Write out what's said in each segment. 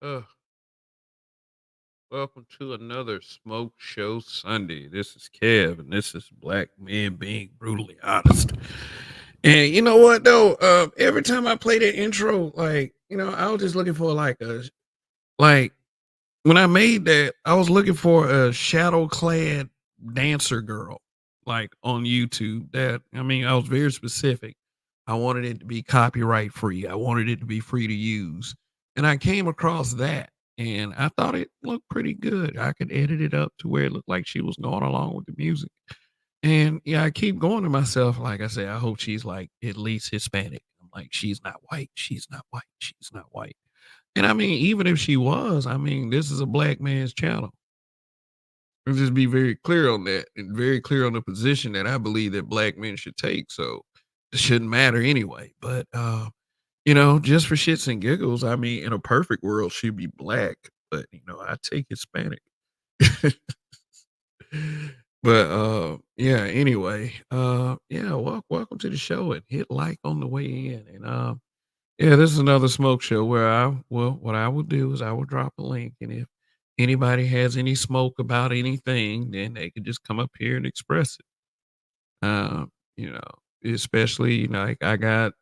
Uh, Welcome to another Smoke Show Sunday. This is Kev, and this is Black Men Being Brutally Honest. And you know what though? Every time I play that intro, I was just looking for like when I made that, I was looking for a shadow clad dancer girl, like on YouTube. I was very specific. I wanted it to be copyright free. I wanted it to be free to use. And I came across that and I thought it looked pretty good. I could edit it up to where it looked like she was going along with the music. And yeah, I keep going to myself, like I say, I hope she's like at least Hispanic. I'm like, she's not white. She's not white. She's not white. And I mean, even if she was, I mean, this is a black man's channel. And just be very clear on that and very clear on the position that I believe that black men should take. So it shouldn't matter anyway. But just for shits and giggles, I mean, in a perfect world, she'd be black, but I take Hispanic. Welcome to the show and hit like on the way in. And this is another smoke show where what I will do is I will drop a link, and if anybody has any smoke about anything, then they can just come up here and express it. Um, especially, like I got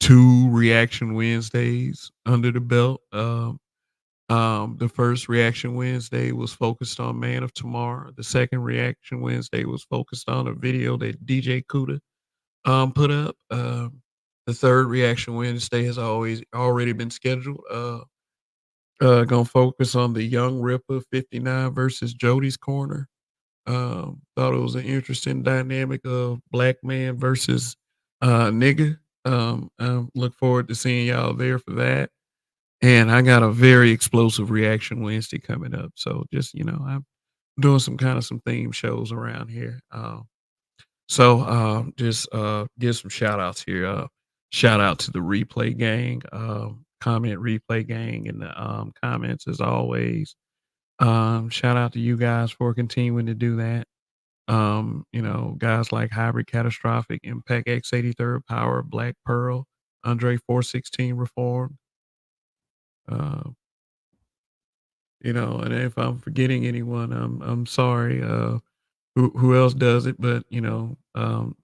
2 Reaction Wednesdays under the belt. The first Reaction Wednesday was focused on Man of Tomorrow. The second Reaction Wednesday was focused on a video that DJ Kuda put up. The third Reaction Wednesday has always already been scheduled. Gonna focus on the Young Ripper 59 versus Jody's Corner. Thought it was an interesting dynamic of black man versus nigga. Look forward to seeing y'all there for that. And I got a very explosive Reaction Wednesday coming up. So just, I'm doing some theme shows around here. Just give some shout outs here. Shout out to the replay gang, comment replay gang in the comments as always. Shout out to you guys for continuing to do that. Guys like Hybrid Catastrophic, Impact X83rd Power, Black Pearl, Andre 416 Reformed. Uh, and if I'm forgetting anyone, I'm sorry. Who else does it? But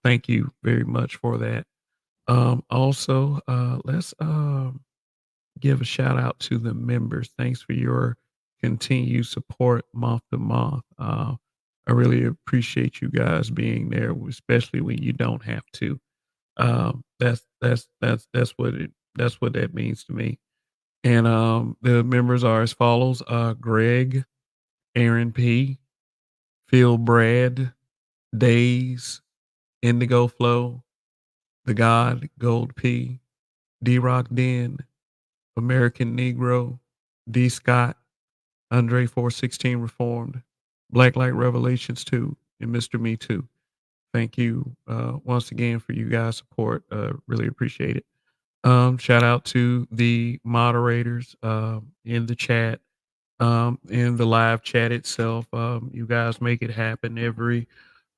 thank you very much for that. Also, let's give a shout out to the members. Thanks for your continued support month to month. I really appreciate you guys being there, especially when you don't have to. That's what that means to me. And the members are as follows: Greg, Aaron P, Phil Brad, Days, Indigo Flow, The God, Gold P, D Rock Den, American Negro, D Scott, Andre 416 Reformed, Black Light Revelations 2, and Mr. Me Too. Thank you once again for you guys' support. Really appreciate it. Shout out to the moderators in the chat, in the live chat itself. You guys make it happen every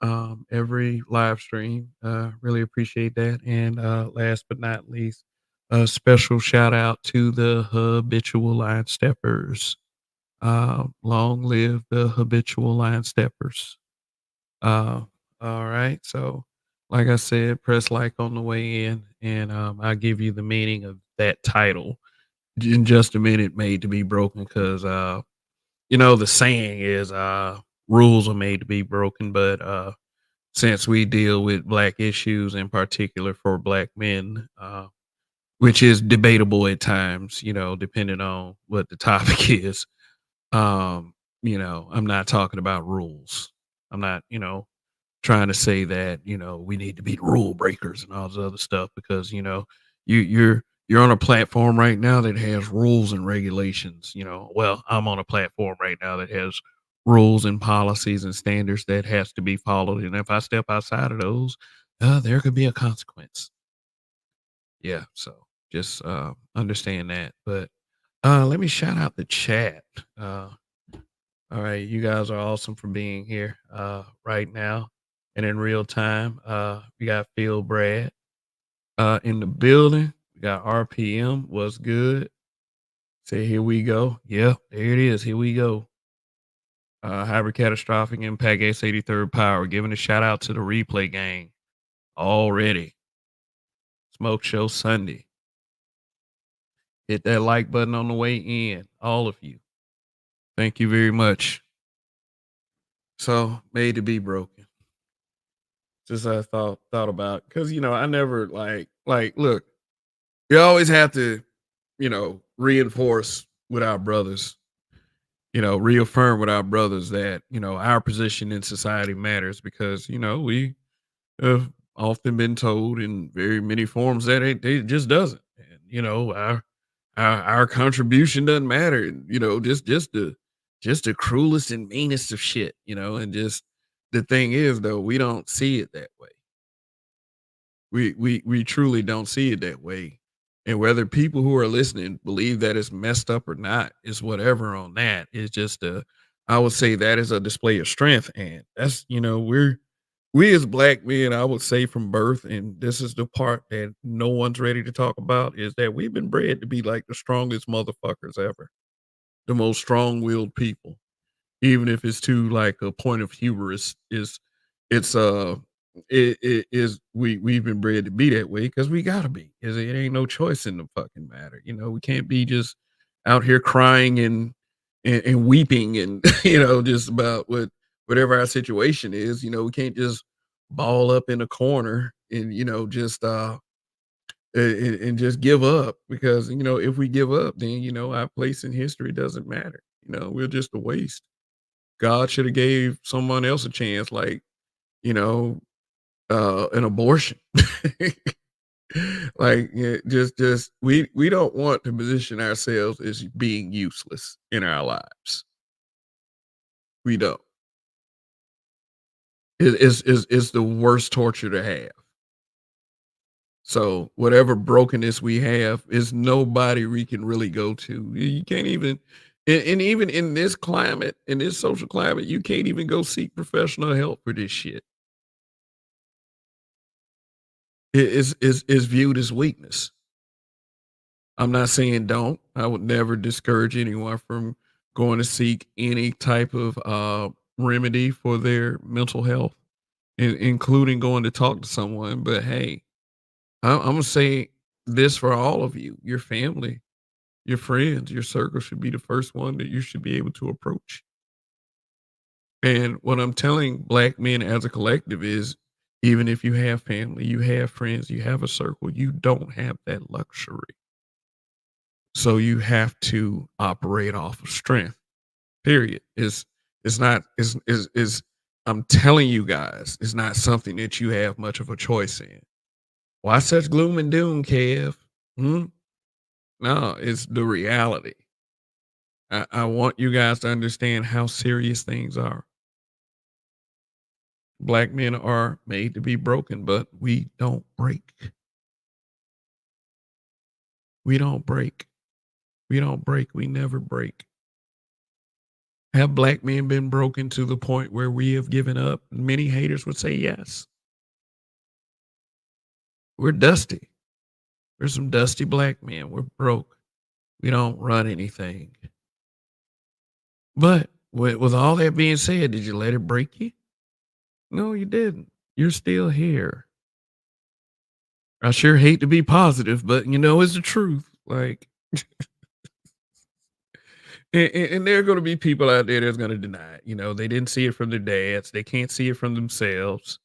live stream. Really appreciate that. And last but not least, a special shout out to the habitual line steppers. Long live the habitual line steppers. Uh, all right. So, like I said, press like on the way in, and I'll give you the meaning of that title in just a minute. Made to be broken, because the saying is rules are made to be broken, but since we deal with black issues in particular for black men, which is debatable at times, depending on what the topic is. I'm not talking about rules. I'm not, trying to say that, we need to be rule breakers and all this other stuff, because, you're on a platform right now that has rules and regulations. Well, I'm on a platform right now that has rules and policies and standards that has to be followed. And if I step outside of those, there could be a consequence. Yeah. So just understand that. But let me shout out the chat. All right, you guys are awesome for being here right now and in real time. We got Phil Brad in the building. We got RPM. What's good? Say, here we go. Yeah, there it is. Here we go. Hybrid catastrophic impact S83rd power. Giving a shout out to the replay gang already. Smoke show Sunday. Hit that like button on the way in. All of you. Thank you very much. So made to be broken. Just I thought about because I never look, you always have to, reinforce with our brothers, reaffirm with our brothers that, our position in society matters because, we have often been told in very many forms that it just doesn't. And, our contribution doesn't matter. And, just the cruelest and meanest of shit, and just the thing is though, we don't see it that way. We truly don't see it that way. And whether people who are listening believe that it's messed up or not is whatever on that. It's just a I would say that is a display of strength. And that's, we as black men, I would say from birth, and this is the part that no one's ready to talk about, is that we've been bred to be like the strongest motherfuckers ever, the most strong-willed people, even if it's to like a point of hubris. It's it is we've been bred to be that way because we gotta be. 'Cause it ain't no choice in the fucking matter. We can't be just out here crying and weeping and just about whatever our situation is. We can't just ball up in a corner and just and just give up because if we give up, then our place in history doesn't matter. We're just a waste. God should have gave someone else a chance, like you know an abortion. Like, yeah, just we don't want to position ourselves as being useless in our lives. We don't. It's the worst torture to have. So whatever brokenness we have is nobody we can really go to. You can't even, and even in this climate, in this social climate, you can't even go seek professional help for this shit. It is viewed as weakness. I'm not saying don't. I would never discourage anyone from going to seek any type of remedy for their mental health, including going to talk to someone. But hey, I'm gonna say this for all of you: your family, your friends, your circle should be the first one that you should be able to approach. And what I'm telling black men as a collective is, even if you have family, you have friends, you have a circle, you don't have that luxury. So you have to operate off of strength. Period. It's not is I'm telling you guys, it's not something that you have much of a choice in. Why such gloom and doom, Kev? Hmm? No, it's the reality. I want you guys to understand how serious things are. Black men are made to be broken, but we don't break. We don't break. We don't break. We never break. Have black men been broken to the point where we have given up? Many haters would say yes. We're dusty. We're some dusty black men. We're broke. We don't run anything. But with all that being said, did you let it break you? No, you didn't. You're still here. I sure hate to be positive, but it's the truth. Like, and there are going to be people out there that's going to deny it. They didn't see it from their dads. They can't see it from themselves.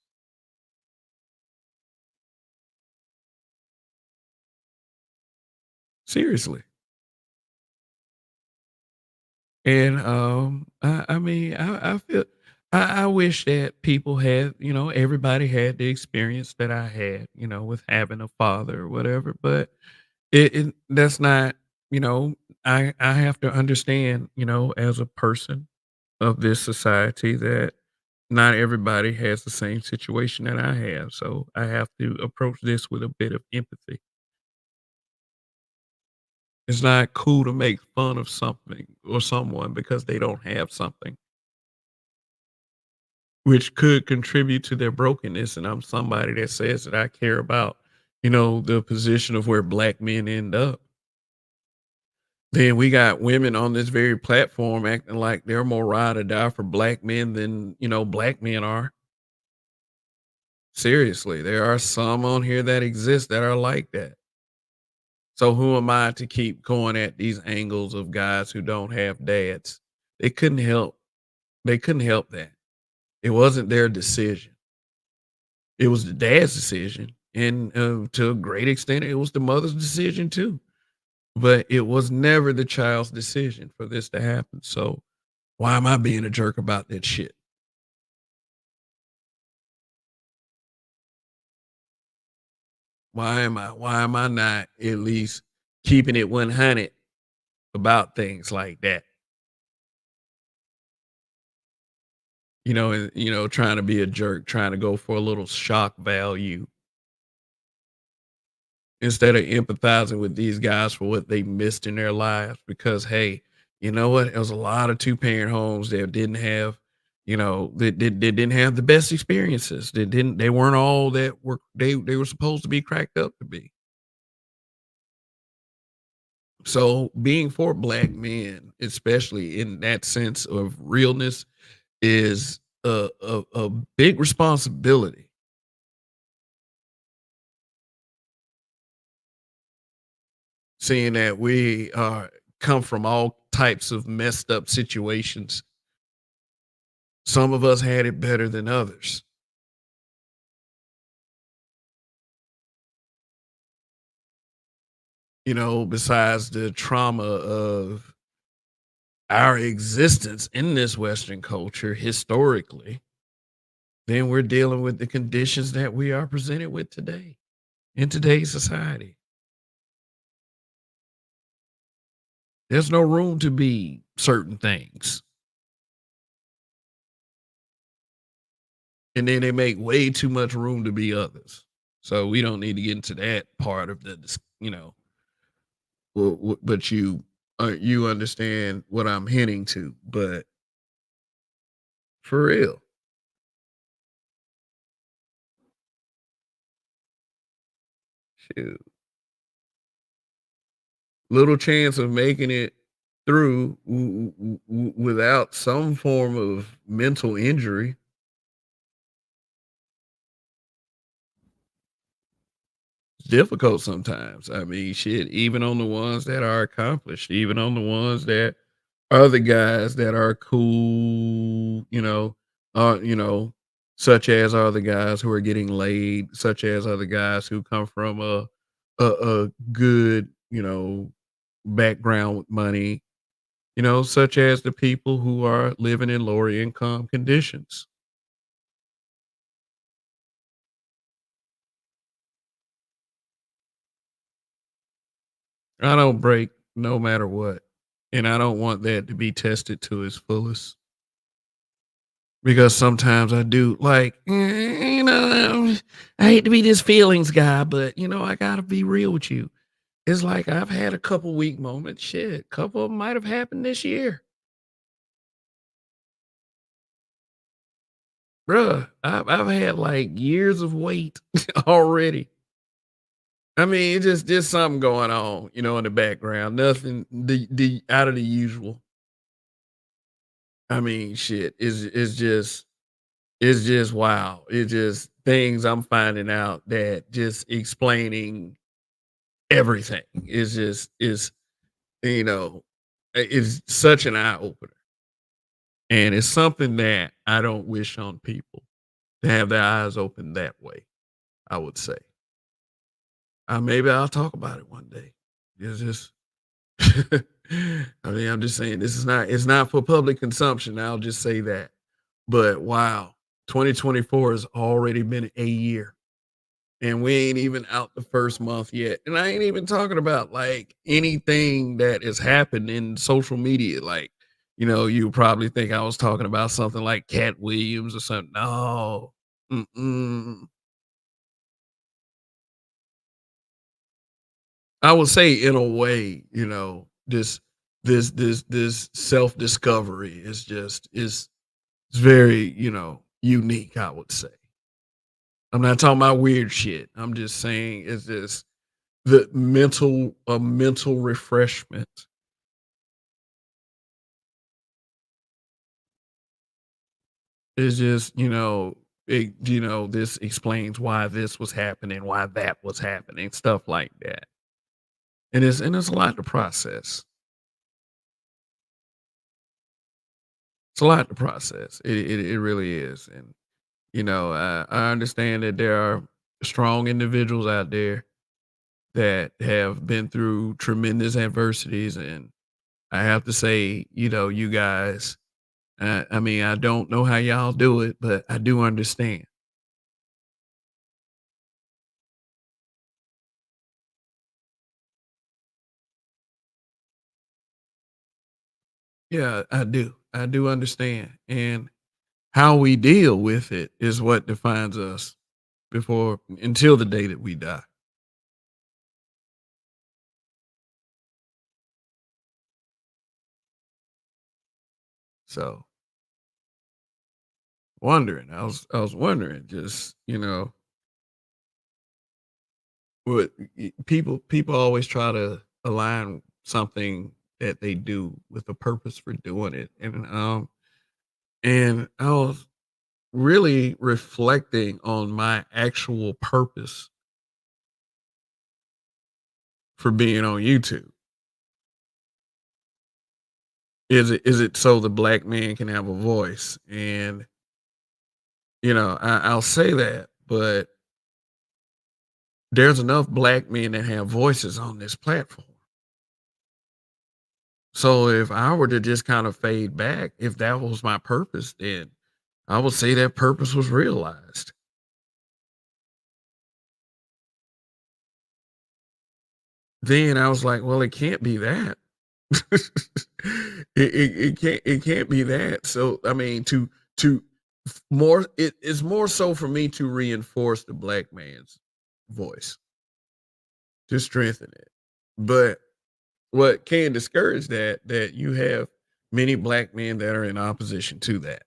Seriously. And I mean, I feel I wish that people had, everybody had the experience that I had, with having a father or whatever. But that's not, you know, I have to understand, as a person of this society that not everybody has the same situation that I have. So I have to approach this with a bit of empathy. It's not cool to make fun of something or someone because they don't have something, which could contribute to their brokenness. And I'm somebody that says that I care about, the position of where black men end up. Then we got women on this very platform acting like they're more ride or die for black men than, black men are. Seriously, there are some on here that exist that are like that. So who am I to keep going at these angles of guys who don't have dads? They couldn't help. They couldn't help that. It wasn't their decision. It was the dad's decision, and to a great extent, it was the mother's decision too. But it was never the child's decision for this to happen. So why am I being a jerk about that shit? Why am I not at least keeping it 100 about things like that? Trying to be a jerk, trying to go for a little shock value instead of empathizing with these guys for what they missed in their lives. Because hey, you know what? There was a lot of two-parent homes that didn't have, they didn't have the best experiences. They weren't all that they were supposed to be cracked up to be. So being for black men, especially in that sense of realness, is a big responsibility. Seeing that we come from all types of messed up situations. Some of us had it better than others. Besides the trauma of our existence in this Western culture historically, then we're dealing with the conditions that we are presented with today in today's society. There's no room to be certain things. And then they make way too much room to be others. So we don't need to get into that part of but you understand what I'm hinting to. But for real, shoot, little chance of making it through without some form of mental injury. It's difficult sometimes. I mean, shit, even on the ones that are accomplished, even on the ones that are the guys that are cool, uh, you know, such as are the guys who are getting laid, such as are the guys who come from a good, background with money, such as the people who are living in lower income conditions. I don't break no matter what. And I don't want that to be tested to its fullest because sometimes I do I hate to be this feelings guy, but I gotta be real with you. It's like I've had a couple weak moments. Shit, a couple of them might have happened this year. Bruh, I've had like years of wait already. I mean, it's just something going on, in the background. Nothing the out of the usual. I mean, shit. It's just wow. It's just things I'm finding out that just explaining everything is you know is such an eye opener, and it's something that I don't wish on people to have their eyes open that way. I would say, maybe I'll talk about it one day. It's just, I mean, I'm just saying this is not it's not for public consumption. I'll just say that. But wow, 2024 has already been a year. And we ain't even out the first month yet. And I ain't even talking about like anything that has happened in social media. Like, you probably think I was talking about something like Cat Williams or something. No. Mm-mm. I would say in a way, this self-discovery is it's very, unique, I would say. I'm not talking about weird shit. I'm just saying it's just the mental refreshment It's just, this explains why this was happening, why that was happening, stuff like that. And it's a lot to process. It's a lot to process. It really is. And I understand that there are strong individuals out there that have been through tremendous adversities, and I have to say, you guys, I mean, I don't know how y'all do it, but I do understand. Yeah, I do. I do understand. And how we deal with it is what defines us before until the day that we die. So I was wondering just, what people always try to align something that they do with a purpose for doing it. And I was really reflecting on my actual purpose for being on YouTube. Is it so the black man can have a voice? And I'll say that, but there's enough black men that have voices on this platform. So if I were to just kind of fade back, if that was my purpose, then I would say that purpose was realized. Then I was like, well, it can't be that. It can't be that. So I mean, to more it's more so for me to reinforce the black man's voice, to strengthen it. But what can discourage that you have many black men that are in opposition to that.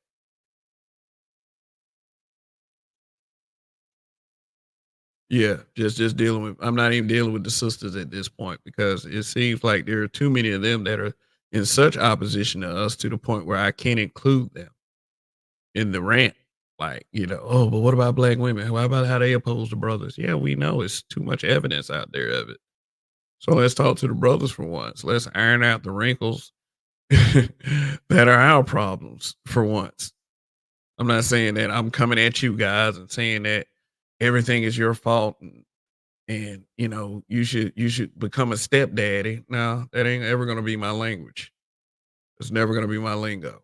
Yeah, just dealing with, I'm not even dealing with the sisters at this point because it seems like there are too many of them that are in such opposition to us to the point where I can't include them in the rant. Like, oh, but what about black women? What about how they oppose the brothers? Yeah, we know it's too much evidence out there of it. So let's talk to the brothers for once. Let's iron out the wrinkles that are our problems for once. I'm not saying that I'm coming at you guys and saying that everything is your fault and you should become a stepdaddy. No, that ain't ever gonna be my language. It's never gonna be my lingo.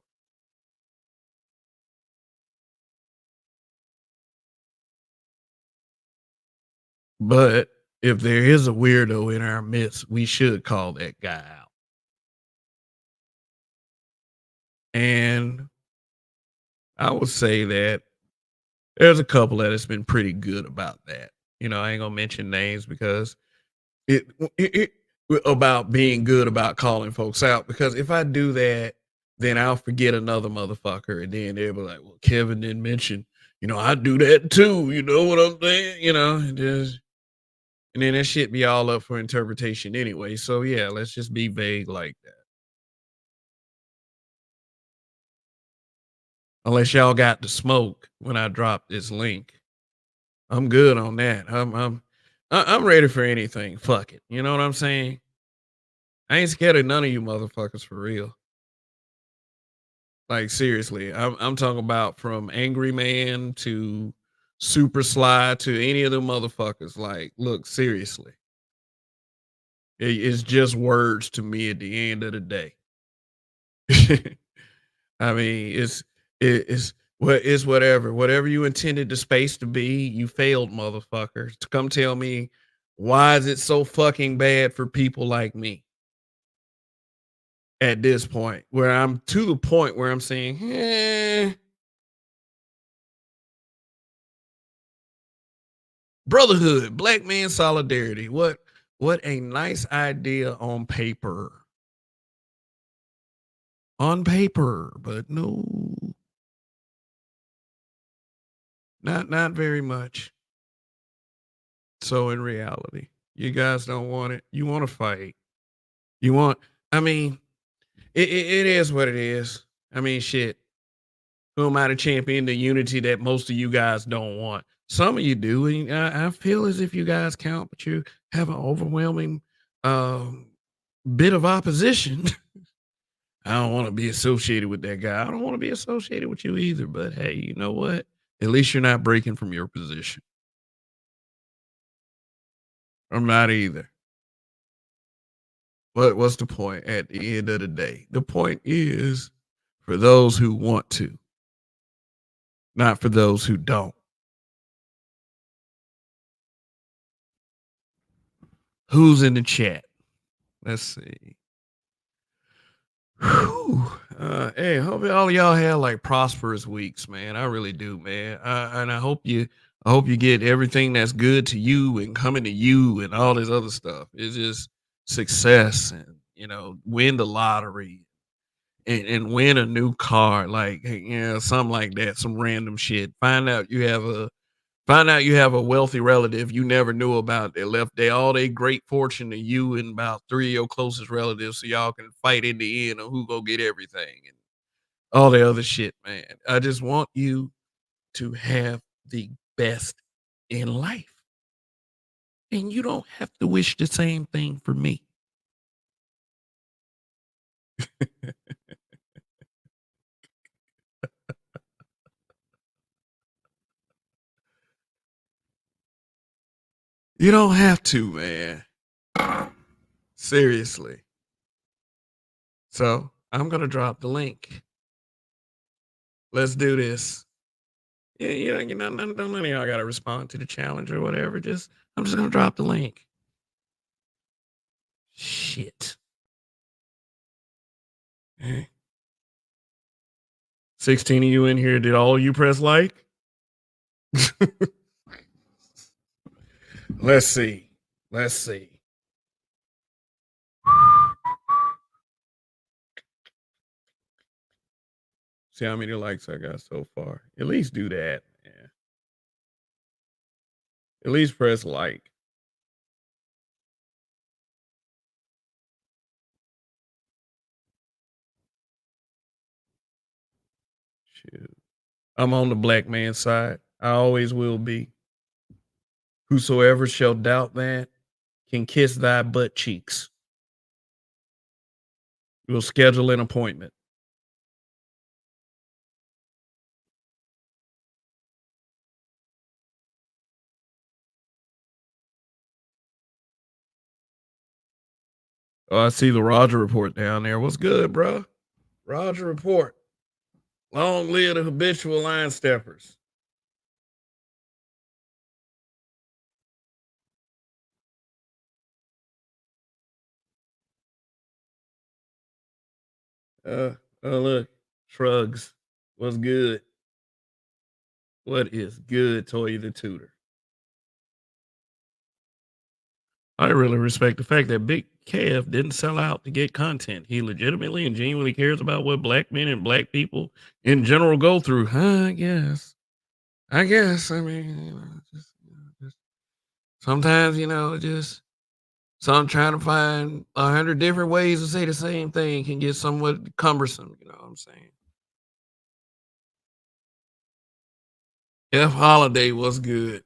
But if there is a weirdo in our midst, we should call that guy out. And I would say that there's a couple that has been pretty good about that. I ain't gonna mention names because it about being good about calling folks out. Because if I do that, then I'll forget another motherfucker, and then they'll be like, "Well, Kevin didn't mention, I do that too." You know what I'm saying? And then that shit be all up for interpretation anyway. So yeah, let's just be vague like that. Unless y'all got the smoke when I drop this link. I'm good on that. I'm ready for anything. Fuck it. You know what I'm saying? I ain't scared of none of you motherfuckers for real. Like seriously, I'm talking about from Angry Man to Super Sly to any of them motherfuckers. Like, look, seriously, it's just words to me at the end of the day. I mean, it's what is whatever you intended the space to be. You failed, motherfucker. To come tell me why is it so fucking bad for people like me at this point, where I'm to the point where I'm saying, brotherhood, black man solidarity. What a nice idea on paper. On paper, but no, not very much. So in reality, you guys don't want it. You want to fight. You want, I mean, it is what it is. I mean, shit. Who am I to champion the unity that most of you guys don't want? Some of you do, and I feel as if you guys count, but you have an overwhelming um, bit of opposition. I don't want to be associated with that guy. I don't want to be associated with you either. But hey, you know what? At least you're not breaking from your position. I'm not either. But what's the point at the end of the day? The point is for those who want to, not for those who don't. Who's in the chat? Let's see. Whew. Hey, hope all of y'all had like prosperous weeks, man. I really do, man. And I hope you get everything that's good to you and coming to you and all this other stuff. It's just success and win the lottery and win a new car, like something like that, some random shit. Find out you have a wealthy relative you never knew about that left all their great fortune to you and about three of your closest relatives so y'all can fight in the end on who go get everything and all the other shit, man. I just want you to have the best in life. And you don't have to wish the same thing for me. You don't have to, man. Seriously. So I'm gonna drop the link. Let's do this. Yeah, none of y'all gotta respond to the challenge or whatever. I'm just gonna drop the link. Shit. 16 of you in here. Did all of you press like? Let's see. Let's see. See how many likes I got so far. At least do that, man. At least press like. Shoot. I'm on the black man's side. I always will be. Whosoever shall doubt that can kiss thy butt cheeks. We'll schedule an appointment. Oh, I see the Roger report down there. What's good, bro? Roger report. Long live the habitual line steppers. Oh look, shrugs. What's good? What is good, Toya the Tutor? I really respect the fact that Big Kev didn't sell out to get content. He legitimately and genuinely cares about what black men and black people in general go through. Huh, I guess. I guess. I mean, just sometimes, just so I'm trying to find 100 different ways to say the same thing can get somewhat cumbersome. You know what I'm saying? F Holiday was good.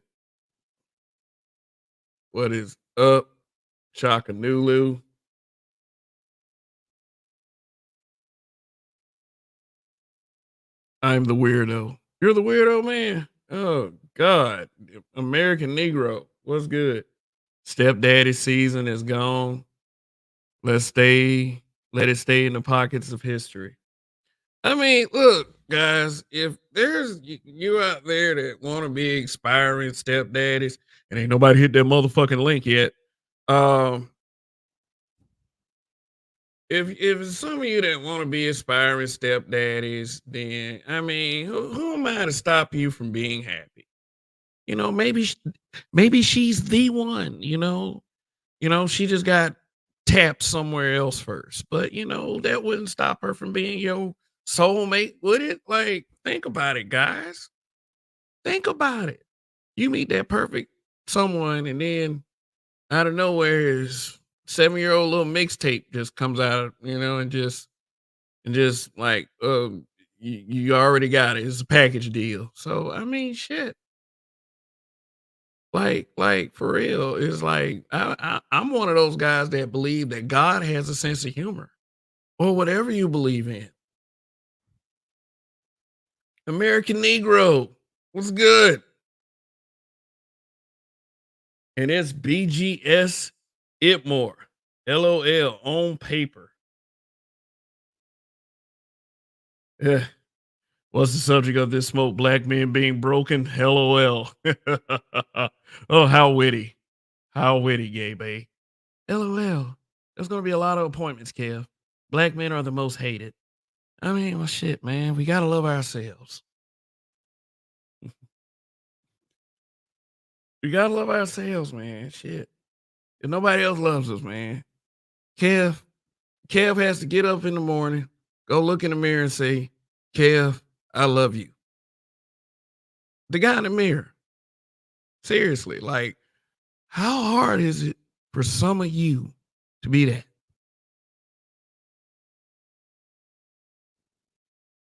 What is up? Chakanulu. I'm the weirdo. You're the weirdo, man. Oh God. American Negro. What's good? Stepdaddy season is gone. Let's stay. Let it stay in the pockets of history. I mean, look, guys, if there's you out there that want to be expiring stepdaddies, and ain't nobody hit that motherfucking link yet. Um, if some of you that want to be aspiring stepdaddies, then I mean, who am I to stop you from being happy? Maybe maybe she's the one. She just got tapped somewhere else first, but that wouldn't stop her from being your soulmate, would it? Like, think about it, guys. Think about it. You meet that perfect someone, and then out of nowhere, his 7 year old little mixtape just comes out, and just like, you already got it. It's a package deal. So I mean, shit. Like for real, it's like I'm one of those guys that believe that God has a sense of humor or whatever you believe in. American Negro, what's good? And it's BGS Itmore, LOL on paper. Yeah. What's the subject of this smoke? Black men being broken? LOL. Oh, how witty. How witty, gay babe. LOL. There's going to be a lot of appointments, Kev. Black men are the most hated. I mean, well, shit, man. We got to love ourselves. We got to love ourselves, man. Shit. If nobody else loves us, man. Kev, Kev has to get up in the morning, go look in the mirror and say, Kev, I love you. The guy in the mirror. Seriously, like, how hard is it for some of you to be that?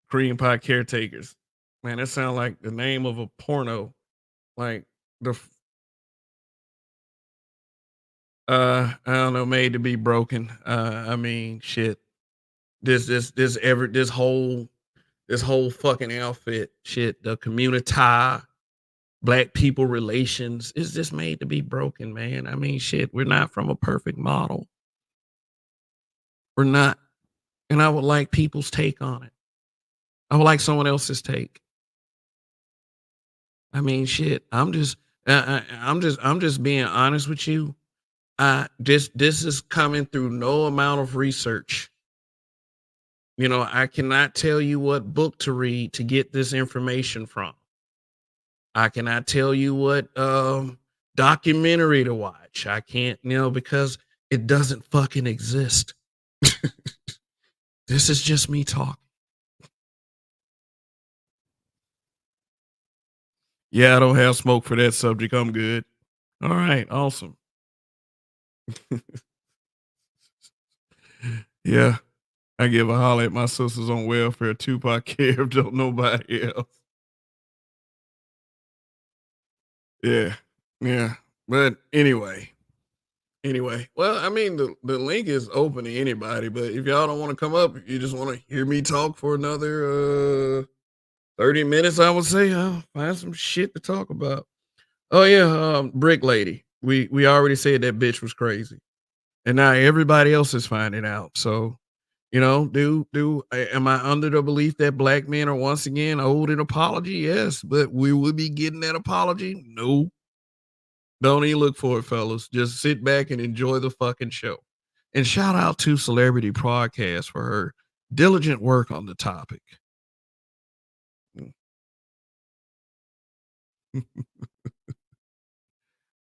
Korean pie caretakers. Man, that sounds like the name of a porno. Like I don't know, made to be broken. I mean, shit. This whole fucking outfit, shit, the community, black people relations is just made to be broken, man. I mean, shit, we're not from a perfect model. We're not. And I would like people's take on it. I would like someone else's take. I mean, shit. I'm just being honest with you. This is coming through no amount of research. You know, I cannot tell you what book to read to get this information from. I cannot tell you what documentary to watch. I can't, because it doesn't fucking exist. This is just me talking. Yeah, I don't have smoke for that subject. I'm good. All right, awesome. Yeah, I give a holler at my sisters on welfare. Tupac care if don't nobody else. Yeah, yeah. But anyway. Well, I mean, the link is open to anybody. But if y'all don't want to come up, if you just want to hear me talk for another 30 minutes, I would say I'll find some shit to talk about. Oh yeah, Brick Lady. We already said that bitch was crazy, and now everybody else is finding out. So am I under the belief that black men are once again owed an apology? Yes, but we will be getting that apology? No. Don't even look for it, fellas. Just sit back and enjoy the fucking show. And shout out to Celebrity Podcast for her diligent work on the topic.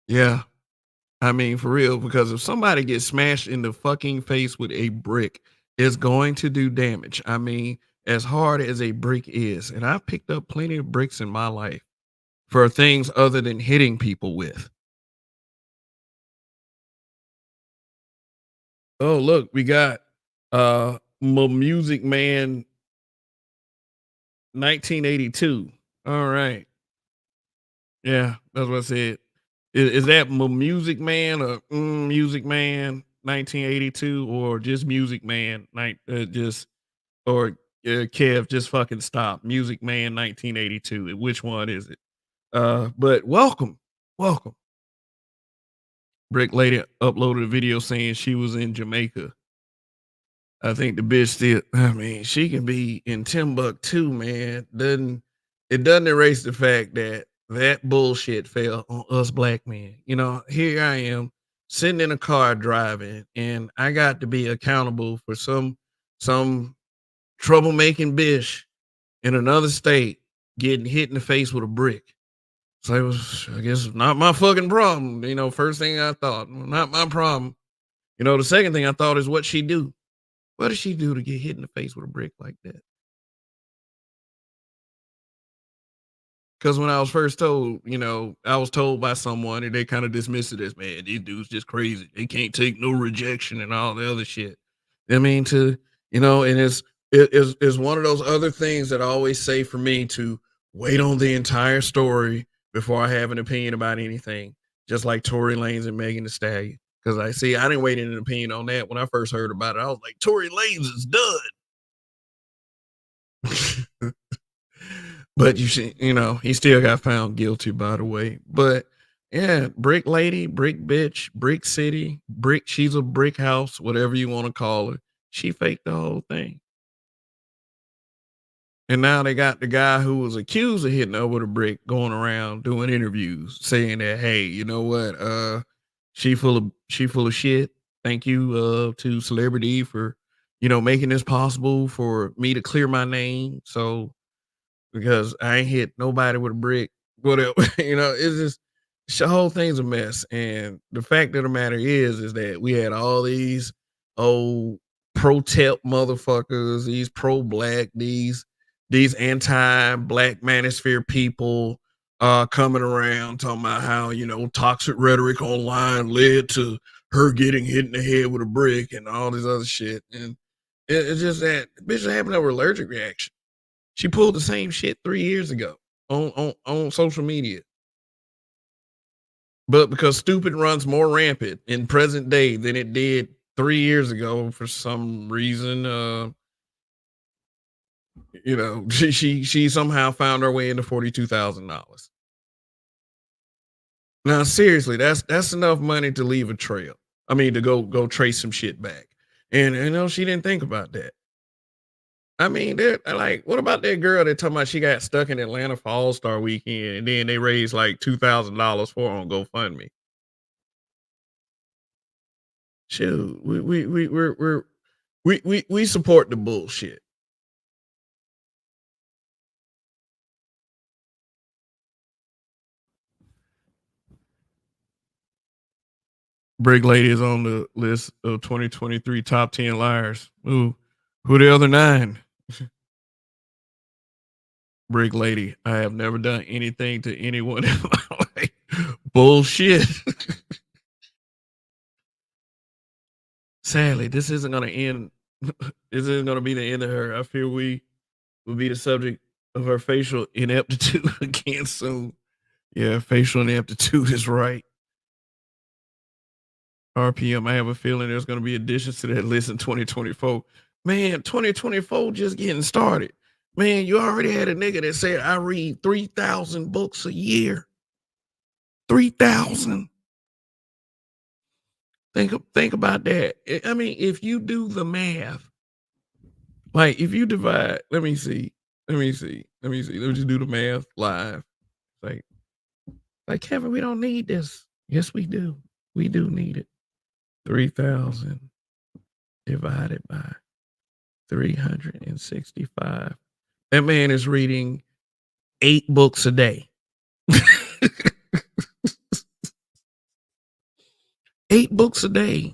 Yeah. I mean, for real, because if somebody gets smashed in the fucking face with a brick, it's going to do damage. I mean, as hard as a brick is, and I've picked up plenty of bricks in my life for things other than hitting people with. Oh, look, we got Music Man 1982. All right. Yeah, that's what I said. Is that Music Man or Music Man 1982 or just Music Man just or Kev just fucking stop Music Man 1982? Which one is it? But welcome. Brick Lady uploaded a video saying she was in Jamaica. I think the bitch still. I mean, she can be in Timbuktu, man. Doesn't erase the fact that that bullshit fell on us black men. Here I am sitting in a car driving, and I got to be accountable for some troublemaking bitch in another state getting hit in the face with a brick. So it was, I guess, not my fucking problem. First thing I thought, not my problem. The second thing I thought is what she do. What did she do to get hit in the face with a brick like that? Because when I was first told, I was told by someone and they kind of dismissed it as, man, these dudes just crazy. They can't take no rejection and all the other shit. I mean, and it's It is one of those other things that I always say for me to wait on the entire story before I have an opinion about anything, just like Tory Lanez and Megan Thee Stallion. Because I didn't wait an opinion on that when I first heard about it. I was like, Tory Lanez is done. But he still got found guilty, by the way. But yeah, brick lady, brick bitch, brick city, she's a brick house, whatever you want to call her. She faked the whole thing. And now they got the guy who was accused of hitting her with a brick going around doing interviews saying that, hey, you know what? She full of shit. Thank you to Celebrity for, making this possible for me to clear my name. So because I ain't hit nobody with a brick, whatever, it's just the whole thing's a mess. And the fact of the matter is that we had all these old pro-tep motherfuckers, these pro-black, these anti-black manosphere people coming around talking about how, toxic rhetoric online led to her getting hit in the head with a brick and all this other shit. And it's just that bitch having an allergic reaction. She pulled the same shit 3 years ago on social media. But because stupid runs more rampant in present day than it did 3 years ago for some reason, she somehow found her way into $42,000. Now, seriously, that's enough money to leave a trail. I mean, to go trace some shit back. And she didn't think about that. I mean, they're like, what about that girl that talking about she got stuck in Atlanta for All Star Weekend, and then they raised like $2,000 for her on GoFundMe? Shoot, we support the bullshit. Brick Lady is on the list of 2023 top 10 liars. Ooh, who the other nine? Brick Lady, I have never done anything to anyone in my life. Bullshit. Sadly, this isn't going to end. This isn't going to be the end of her. I fear we will be the subject of her facial ineptitude again soon. Yeah, facial ineptitude is right. RPM, I have a feeling there's going to be additions to that list in 2024. Man, 2024 just getting started. Man, you already had a nigga that said I read 3,000 books a year. 3,000. Think about that. I mean, if you do the math, like if you divide, let me just do the math live. Like, Kevin, we don't need this. Yes, we do. We do need it. 3,000 divided by 365. That man is reading 8 books a day. 8 books a day.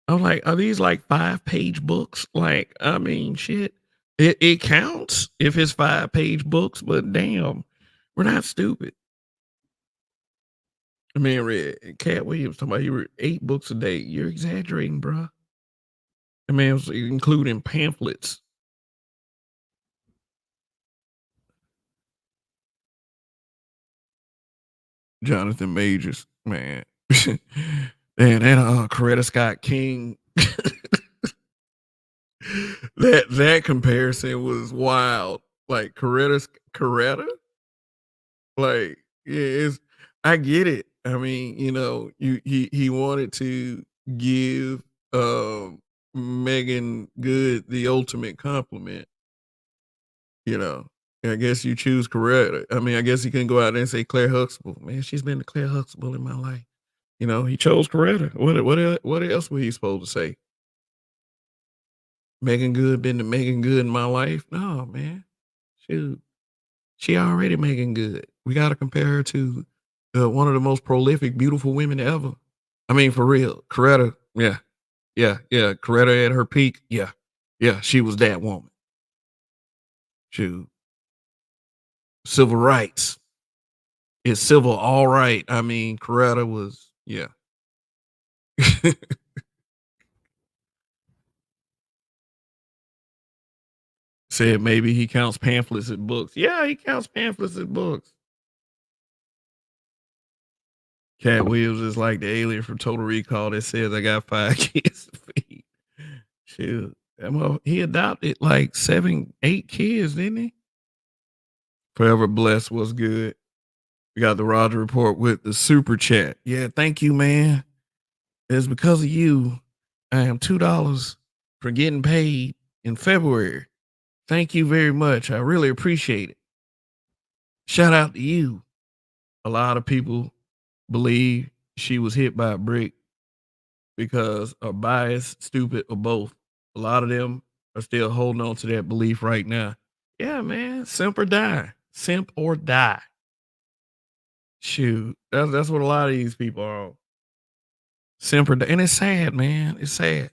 I'm like, are these like 5-page books? Like, I mean, shit. It counts if it's 5-page books, but damn, we're not stupid. I mean, read Cat Williams talking about he read 8 books a day. You're exaggerating, bruh. I mean, was including pamphlets. Jonathan Majors, man. Man, that Coretta Scott King. that comparison was wild. Like Coretta? Like, yeah, I get it. I mean, he wanted to give Megan Good the ultimate compliment, you know. I guess you choose Coretta. I mean, I guess he couldn't go out there and say Claire Huxtable. Man, she's been the Claire Huxtable in my life. He chose Coretta. What else was he supposed to say? Megan Good been the Megan Good in my life? No, man. Shoot. She already Megan Good. We gotta compare her to one of the most prolific, beautiful women ever. I mean, for real. Coretta, yeah. Yeah, yeah. Coretta at her peak, yeah. Yeah, she was that woman. Shoot. Civil rights. Is civil all right? I mean, Coretta was, yeah. Said maybe he counts pamphlets as books. Yeah, he counts pamphlets as books. Cat Williams is like the alien from Total Recall that says I got 5 kids to feed. Shoot. He adopted like 7, 8 kids, didn't he? Forever blessed was good. We got the Roger Report with the super chat. Yeah, thank you, man. It's because of you. I am $2 for getting paid in February. Thank you very much. I really appreciate it. Shout out to you. A lot of people believe she was hit by a brick because of bias, stupid, or both. A lot of them are still holding on to that belief right now. Yeah, man. Simp or die. Simp or die. Shoot. That's what a lot of these people are on. Simp or die. And it's sad, man. It's sad.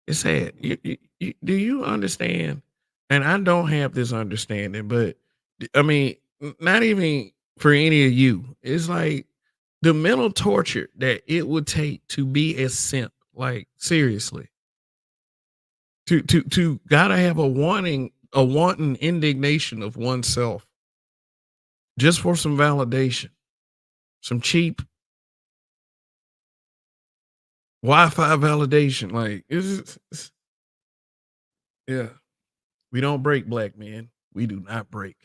It's sad. Do you understand? And I don't have this understanding, but I mean, not even for any of you. It's like the mental torture that it would take to be a simp. Like seriously, to gotta have a wanton indignation of oneself just for some validation, some cheap Wi-Fi validation. Like yeah, we don't break, black men. We do not break.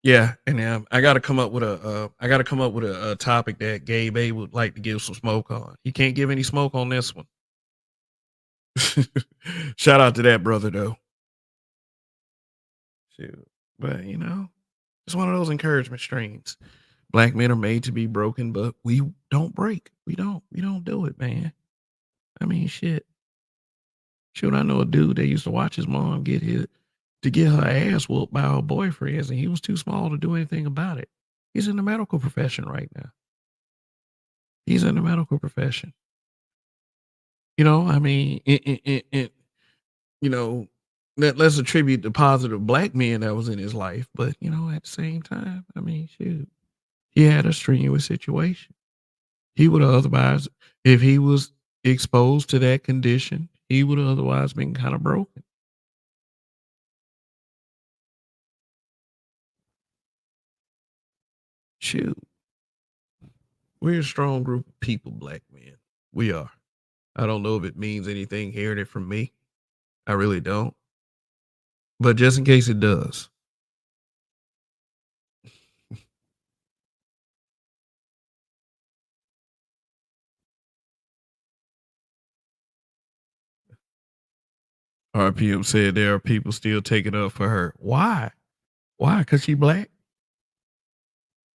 Yeah, and I got to come up with a topic that Gabe A would like to give some smoke on. He can't give any smoke on this one. Shout out to that brother though. Shoot. But it's one of those encouragement streams. Black men are made to be broken, but we don't break. We don't do it, man. I mean, shit. Shoot, I know a dude that used to watch his mom get her ass whooped by her boyfriends, and he was too small to do anything about it. He's in the medical profession right now. He's in the medical profession. I mean, you know, let's attribute the positive black men that was in his life, but at the same time, I mean, shoot, he had a strenuous situation. He would have otherwise, if he was exposed to that condition, he would have otherwise been kind of broken. Shoot, we're a strong group of people, black men. We are. I don't know if it means anything hearing it from me. I really don't. But just in case it does, RPM said there are people still taking up for her. Why? Why? Because she black?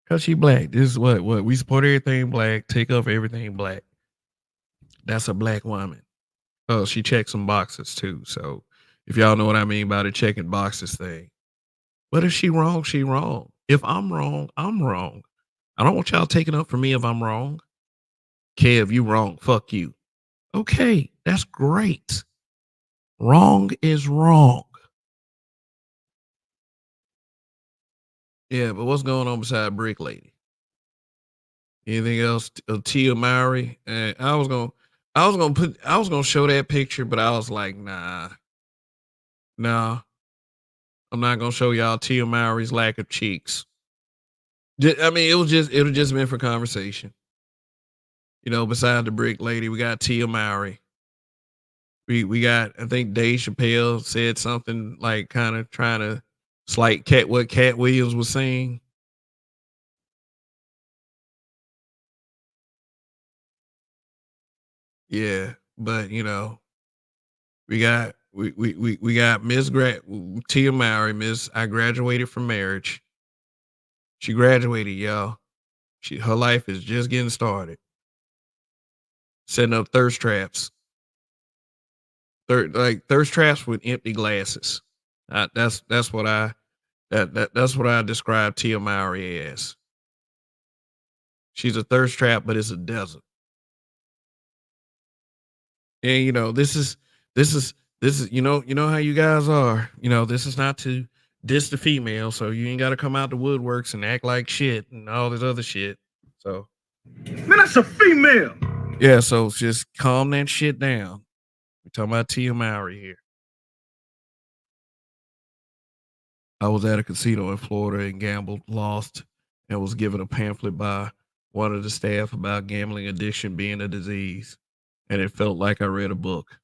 Because she black. This is what we support everything black, take up everything black. That's a black woman. Oh, she checked some boxes too. So if y'all know what I mean by the checking boxes thing. But if she wrong, she wrong. If I'm wrong, I'm wrong. I don't want y'all taking up for me if I'm wrong. Kev, you wrong. Fuck you. Okay, that's great. Wrong is wrong. Yeah, but what's going on beside Brick Lady? Anything else? Tia Mowry. And I was gonna show that picture, but I was like, nah, I'm not gonna show y'all Tia Mowry's lack of cheeks. I mean, it was just meant for conversation. Beside the Brick Lady, we got Tia Mowry. We got, I think Dave Chappelle said something like kind of trying to slight what Cat Williams was saying. Yeah, but we got Tia Mowry, Miss I graduated from marriage. She graduated, y'all. Her life is just getting started. Setting up thirst traps. Thirst traps with empty glasses. That's what that's what I describe Tia Mowry as. She's a thirst trap, but it's a desert. And this is how you guys are. This is not to diss the female, so you ain't got to come out the woodworks and act like shit and all this other shit. So, man, that's a female. Yeah, so just calm that shit down. We're talking about Tia Mowry here. I was at a casino in Florida and gambled, lost, and was given a pamphlet by one of the staff about gambling addiction being a disease, and it felt like I read a book.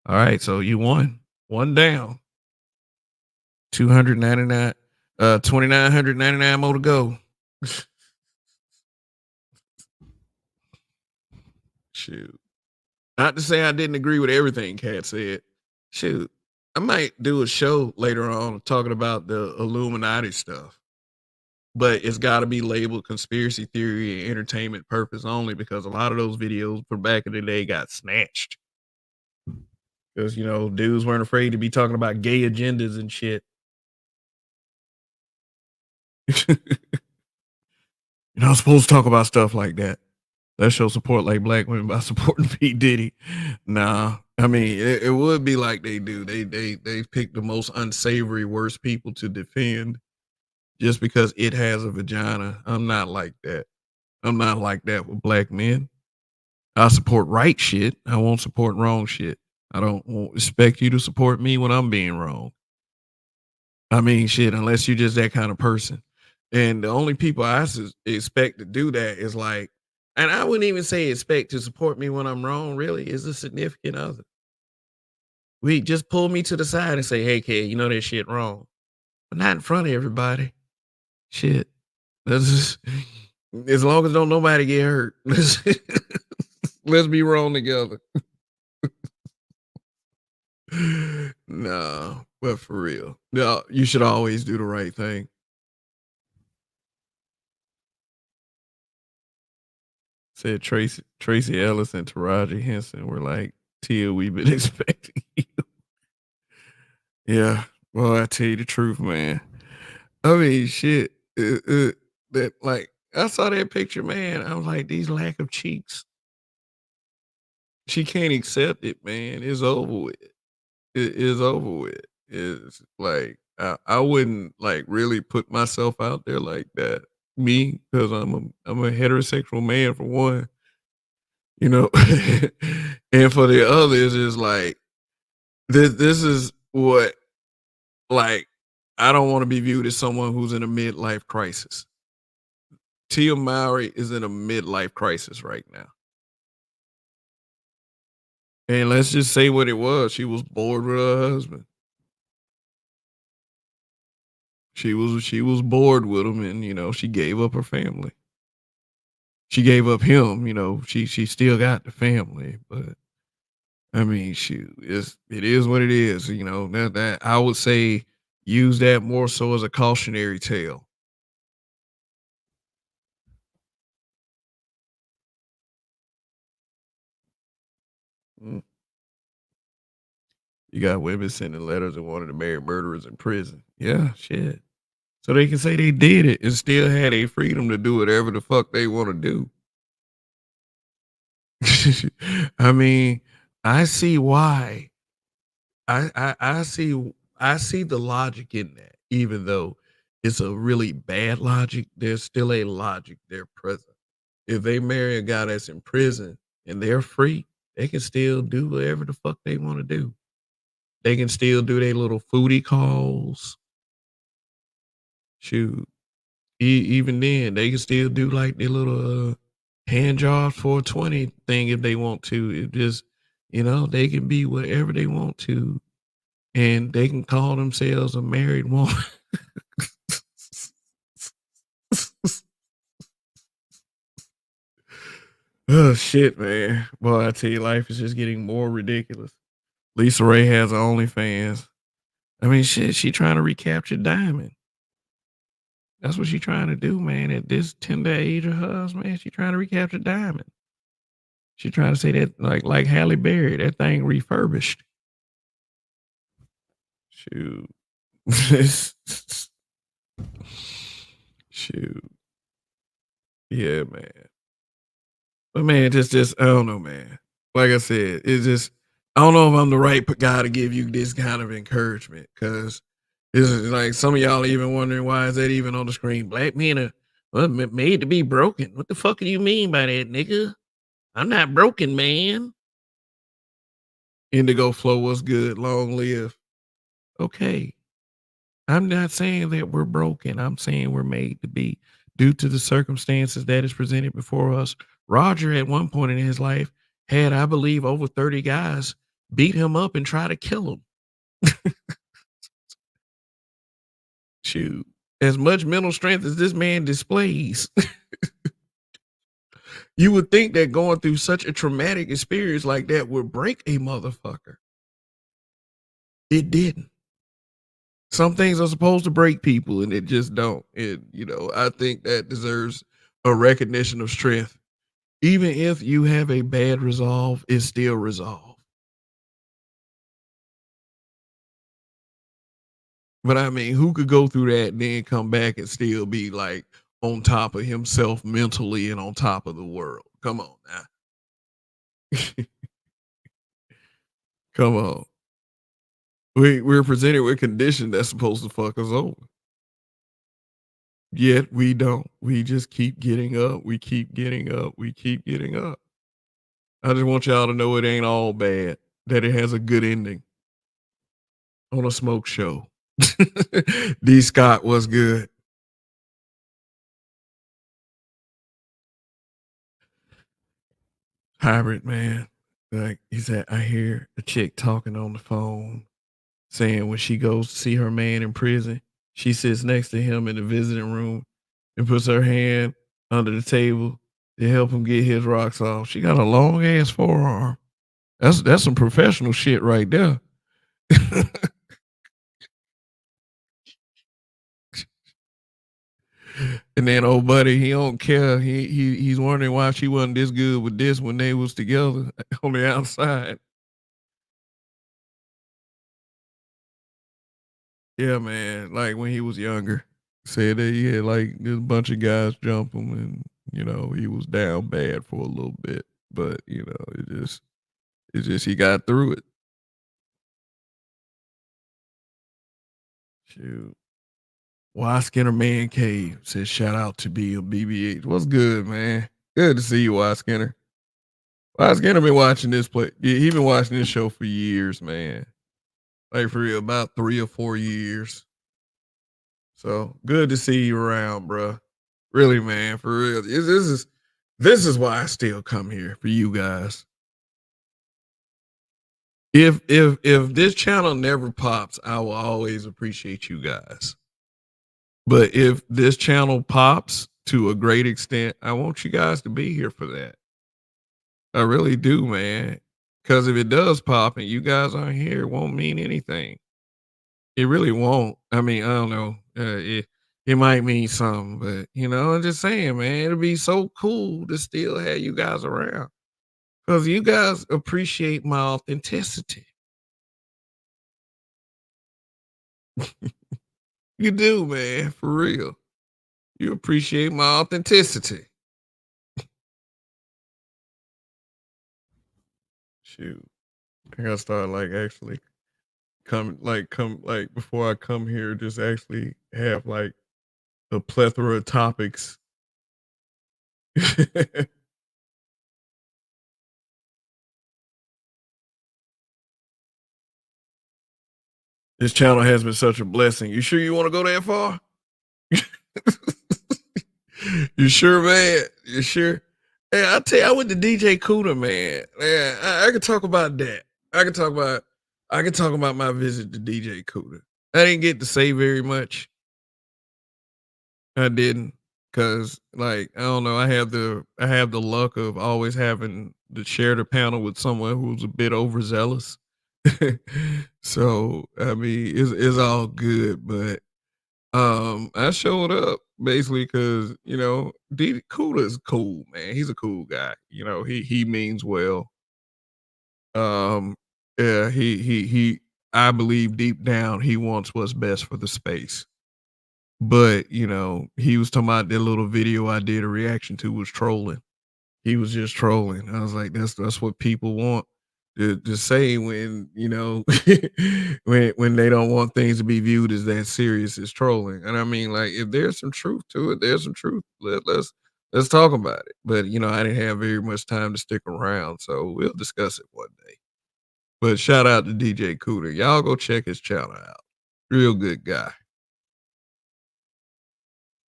All right, so you won. One down. 299 2,999 more to go. Shoot. Not to say I didn't agree with everything Kat said. Shoot. I might do a show later on talking about the Illuminati stuff. But it's got to be labeled conspiracy theory and entertainment purpose only because a lot of those videos from back in the day got snatched because dudes weren't afraid to be talking about gay agendas and shit. You're not supposed to talk about stuff like that. Let's show support like black women by supporting P Diddy. Nah, I mean it would be like they do. They pick the most unsavory, worst people to defend just because it has a vagina. I'm not like that. I'm not like that with black men. I support right shit. I won't support wrong shit. I won't expect you to support me when I'm being wrong. I mean, shit, unless you're just that kind of person. And the only people I expect to do that is like, and I wouldn't even say expect to support me when I'm wrong, really, is a significant other. We just pull me to the side and say, hey, kid, you know that shit wrong. But not in front of everybody. Shit. That's just, as long as don't nobody get hurt. Let's be wrong together. No, but for real. No, you should always do the right thing. Said Tracy Ellis and Taraji Henson were like, Tia, we've been expecting you. Yeah. Well, I tell you the truth, man. I mean, shit. That like I saw that picture, man. I was like, these lack of cheeks. She can't accept it, man. It's over with. It is over with. It's like I wouldn't like really put myself out there like that. Me, because I'm a heterosexual man for one, you know, and for the others is like this is what like I don't want to be viewed as someone who's in a midlife crisis. Tia Mowry is in a midlife crisis right now. And let's just say what it was. She was bored with her husband. She was bored with him, and she gave up her family. She gave up him. She still got the family, but I mean, it is what it is. That I would say use that more so as a cautionary tale. Mm. You got women sending letters and wanting to marry murderers in prison. Yeah, shit. So they can say they did it and still had a freedom to do whatever the fuck they want to do. I mean, I see why. I see the logic in that, even though it's a really bad logic. There's still a logic there present. If they marry a guy that's in prison and they're free, they can still do whatever the fuck they want to do. They can still do their little foodie calls. Shoot, even then, they can still do like their little hand jobs for a 20 thing if they want to. It just, they can be whatever they want to, and they can call themselves a married woman. Oh shit, man. Boy, I tell you, life is just getting more ridiculous. Lisa Ray has her OnlyFans. I mean, shit, she trying to recapture Diamond. That's what she trying to do, man. At this tender age of hers, man, she trying to recapture Diamond. She trying to say that like Halle Berry, that thing refurbished. Shoot. Shoot. Yeah, man. But man, just I don't know, man. Like I said, it's just I don't know if I'm the right guy to give you this kind of encouragement because this is like some of y'all even wondering why is that even on the screen? Black men are made to be broken. What the fuck do you mean by that, nigga? I'm not broken, man. Indigo Flow was good. Long live. Okay. I'm not saying that we're broken. I'm saying we're made to be due to the circumstances that is presented before us. Roger, at one point in his life, had, I believe, over 30 guys beat him up and try to kill him. Shoot. As much mental strength as this man displays, you would think that going through such a traumatic experience like that would break a motherfucker. It didn't. Some things are supposed to break people and it just don't. I think that deserves a recognition of strength. Even if you have a bad resolve, it's still resolve. But I mean, who could go through that and then come back and still be like on top of himself mentally and on top of the world? Come on now. Come on. We're presented with condition that's supposed to fuck us over. Yet we don't. We just keep getting up. We keep getting up. We keep getting up. I just want y'all to know it ain't all bad. That it has a good ending on a smoke show. D. Scott was good. Hybrid man. Like he said, I hear a chick talking on the phone saying when she goes to see her man in prison, she sits next to him in the visiting room and puts her hand under the table to help him get his rocks off. She got a long ass forearm. That's some professional shit right there. And then old buddy, he don't care. He's wondering why she wasn't this good with this when they was together on the outside. Yeah, man. Like when he was younger, said that he had like this bunch of guys jump him, and he was down bad for a little bit, but it just he got through it. Shoot. Y Skinner Man Cave says shout out to Bill BBH. What's good, man? Good to see you, Y Skinner. Y Skinner been watching this play. He been watching this show for years, man. Like for real, about 3 or 4 years. So good to see you around, bro. Really, man, for real. This is why I still come here for you guys. If this channel never pops, I will always appreciate you guys. But if this channel pops to a great extent, I want you guys to be here for that. I really do, man. Because if it does pop and you guys aren't here, it won't mean anything. It really won't. I mean, I don't know. It might mean something, but I'm just saying, man, it'd be so cool to still have you guys around because you guys appreciate my authenticity. You do, man, for real. You appreciate my authenticity. Shoot, I gotta start like actually come before I come here, just actually have like a plethora of topics. This channel has been such a blessing. You sure you want to go that far? You sure, man? You sure? Hey, I tell you, I went to DJ Cooter, man. Man, I could talk about that. I could talk about my visit to DJ Cooter. I didn't get to say very much. I didn't, cause like I don't know. I have the luck of always having to share the panel with someone who's a bit overzealous. So I mean, it's all good, but I showed up basically because D Cooler is cool, man. He's a cool guy. He means well. Um, yeah, he. I believe deep down he wants what's best for the space. But he was talking about that little video I did a reaction to was trolling. He was just trolling. I was like, that's what people want to say when when they don't want things to be viewed as that serious as trolling. And I mean, like, if there's some truth to it, there's some truth. Let's talk about it. But I didn't have very much time to stick around, so we'll discuss it one day. But shout out to DJ Cooter. Y'all go check his channel out. Real good guy.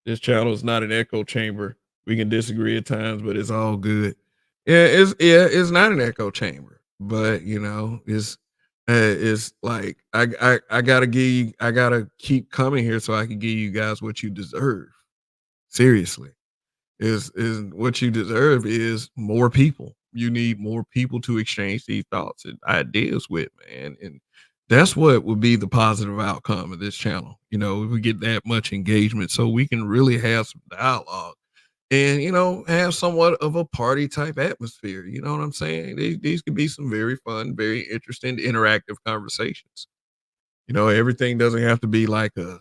This channel is not an echo chamber. We can disagree at times, but it's all good. Yeah, it's not an echo chamber, but it's like I gotta give you, I gotta keep coming here so I can give you guys what you deserve. Seriously, is what you deserve is more people. You need more people to exchange these thoughts and ideas with, man, and that's what would be the positive outcome of this channel. If we get that much engagement, so we can really have some dialogue and have somewhat of a party type atmosphere. You know what I'm saying? These could be some very fun, very interesting, interactive conversations. Everything doesn't have to be like a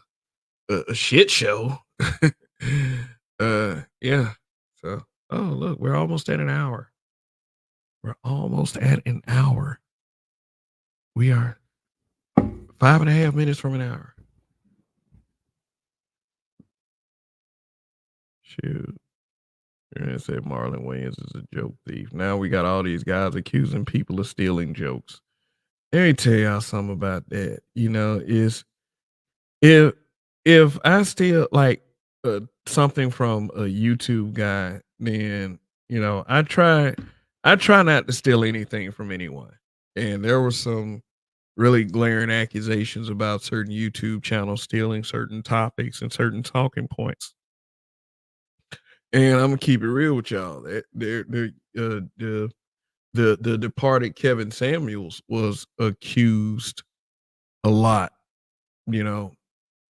shit show. Yeah. So, oh look, we're almost at an hour. We're almost at an hour. We are 5.5 minutes from an hour. Shoot. And said Marlon Wayans is a joke thief. Now we got all these guys accusing people of stealing jokes. Let me tell y'all something about that. Is if I steal like something from a YouTube guy, then I try not to steal anything from anyone. And there were some really glaring accusations about certain YouTube channels stealing certain topics and certain talking points. And I'm gonna keep it real with y'all. That the departed Kevin Samuels was accused a lot, you know,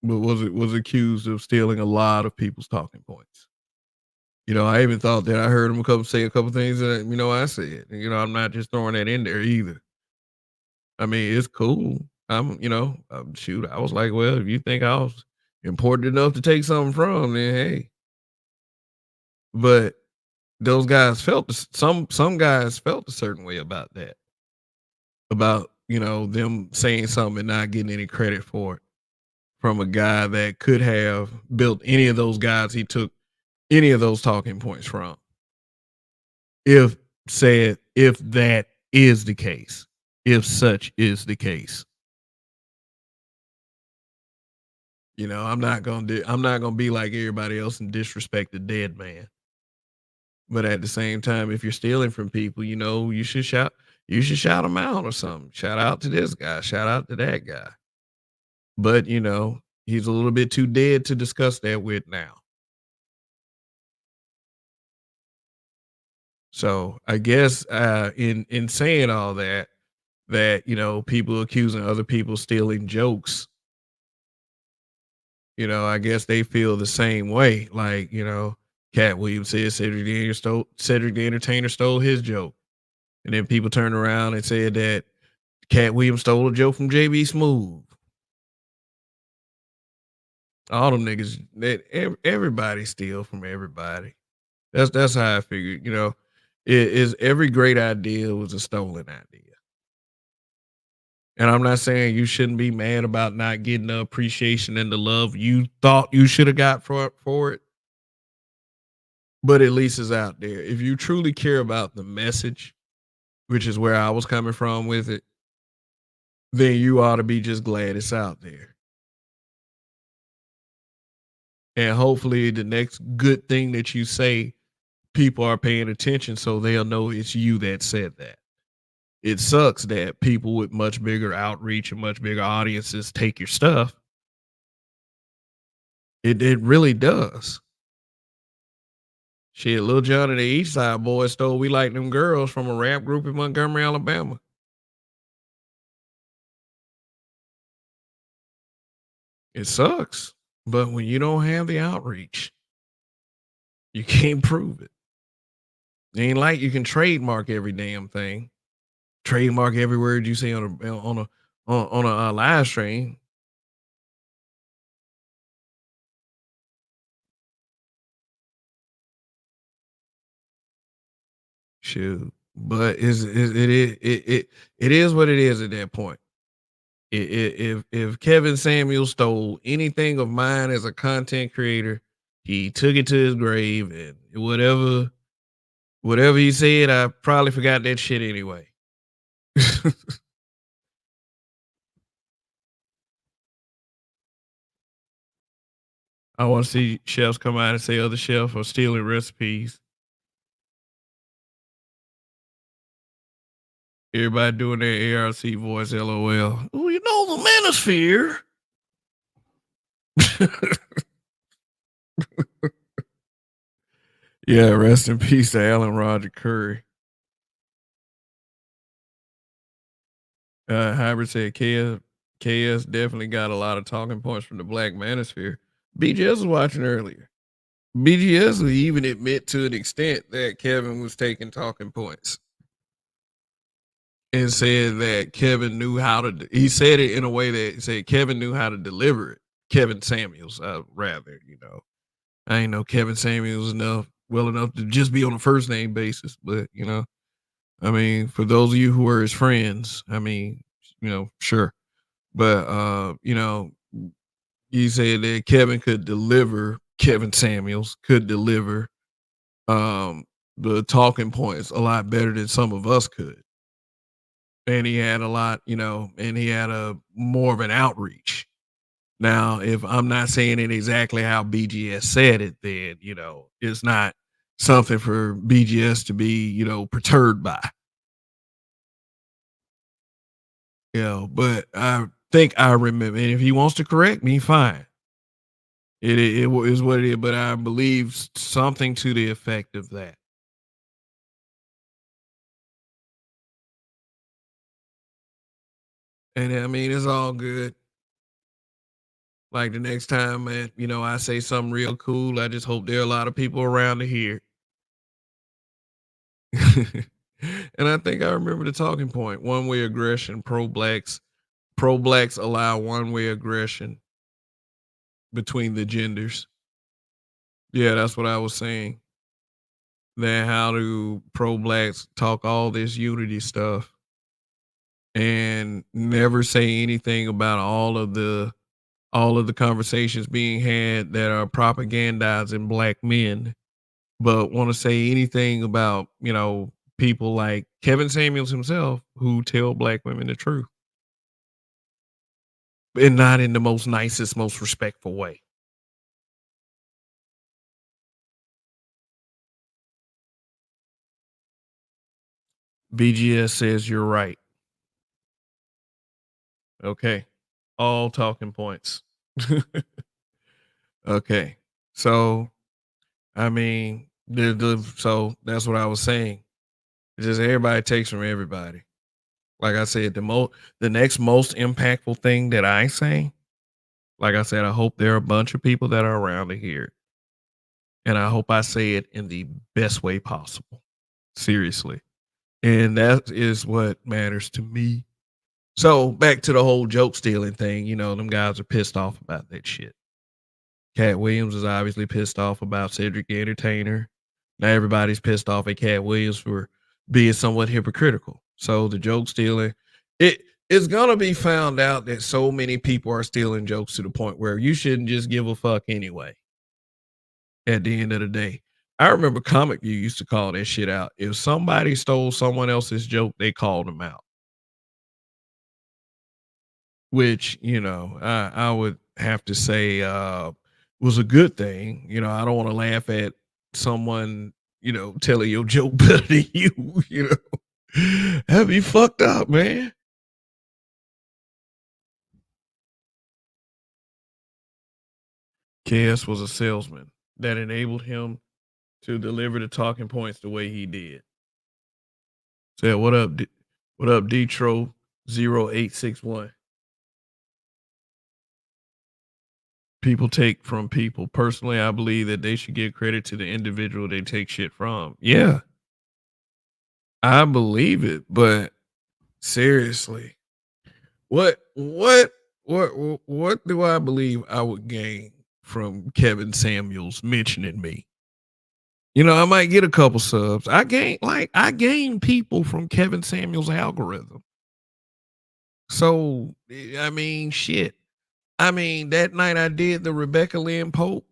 but was accused of stealing a lot of people's talking points. I even thought that I heard him say a couple things that I said. I'm not just throwing that in there either. I mean, it's cool. Shoot. I was like, well, if you think I was important enough to take something from, then hey. But those guys felt some guys felt a certain way about that. About them saying something and not getting any credit for it from a guy that could have built any of those guys he took any of those talking points from. If that is the case, if such is the case. I'm not gonna be like everybody else and disrespect the dead man. But at the same time, if you're stealing from people, you should shout them out or something. Shout out to this guy, shout out to that guy. But he's a little bit too dead to discuss that with now. So I guess in saying all that, people accusing other people stealing jokes, I guess they feel the same way. Like, Cat Williams said Cedric the Entertainer stole his joke. And then people turned around and said that Cat Williams stole a joke from JB Smooth. All them niggas, everybody steal from everybody. That's how I figured. It is every great idea was a stolen idea. And I'm not saying you shouldn't be mad about not getting the appreciation and the love you thought you should have got for it. But at least it's out there. If you truly care about the message, which is where I was coming from with it, then you ought to be just glad it's out there. And hopefully the next good thing that you say, people are paying attention so they'll know it's you that said that. It sucks that people with much bigger outreach and much bigger audiences take your stuff. It really does. Shit, Lil Jon and the East Side Boys stole We Like Them Girls from a rap group in Montgomery, Alabama. It sucks. But when you don't have the outreach, you can't prove it. It ain't like you can trademark every damn thing. Trademark every word you say on a live stream. Shoot, but it is what it is at that point. If Kevin Samuel stole anything of mine as a content creator, he took it to his grave, and whatever he said, I probably forgot that shit anyway. I want to see chefs come out and say other chefs are stealing recipes. Everybody doing their ARC voice, LOL. Oh, you know the manosphere. Yeah, rest in peace to Alan Roger Curry. Hybrid said KS definitely got a lot of talking points from the Black Manosphere. BGS was watching earlier. BGS would even admit to an extent that Kevin was taking talking points and said that Kevin knew how to. He said it in a way that said Kevin knew how to deliver it. Kevin Samuels, rather, I ain't know Kevin Samuels well enough to just be on a first name basis, but I mean, for those of you who are his friends, I mean, sure, but he said that Kevin Samuels could deliver the talking points a lot better than some of us could. And he had a lot, and he had a more of an outreach. Now, if I'm not saying it exactly how BGS said it, then it's not something for BGS to be, perturbed by. But I think I remember, and if he wants to correct me, fine. It is what it is, but I believe something to the effect of that. And I mean, it's all good. Like the next time, man, I say something real cool. I just hope there are a lot of people around to hear. And I think I remember the talking point: one-way aggression, pro-blacks allow one-way aggression between the genders. Yeah, that's what I was saying. That how do pro-blacks talk all this unity stuff and never say anything about all of the conversations being had that are propagandizing black men, but want to say anything about, people like Kevin Samuels himself who tell black women the truth. And not in the most nicest, most respectful way. BGS says you're right. Okay. All talking points. Okay. So, I mean, so that's what I was saying. It's just everybody takes from everybody. Like I said, the next most impactful thing that I say, like I said, I hope there are a bunch of people that are around to hear it. And I hope I say it in the best way possible. Seriously. And that is what matters to me. So back to the whole joke stealing thing, them guys are pissed off about that shit. Cat Williams is obviously pissed off about Cedric the Entertainer. Now everybody's pissed off at Cat Williams for being somewhat hypocritical. So the joke stealing, it's gonna be found out that so many people are stealing jokes to the point where you shouldn't just give a fuck anyway. At the end of the day, I remember Comic View used to call that shit out. If somebody stole someone else's joke, they called them out. Which, I would have to say was a good thing. I don't want to laugh at someone, telling your joke better than you, That'd be fucked up, man. KS was a salesman that enabled him to deliver the talking points the way he did. Said, what up, Detro 0861? People take from people. Personally, I believe that they should give credit to the individual they take shit from. Yeah. I believe it, but seriously, what do I believe I would gain from Kevin Samuels mentioning me? I might get a couple subs. I gain people from Kevin Samuels' algorithm. So, I mean, shit. I mean, that night I did the Rebecca Lynn Pope,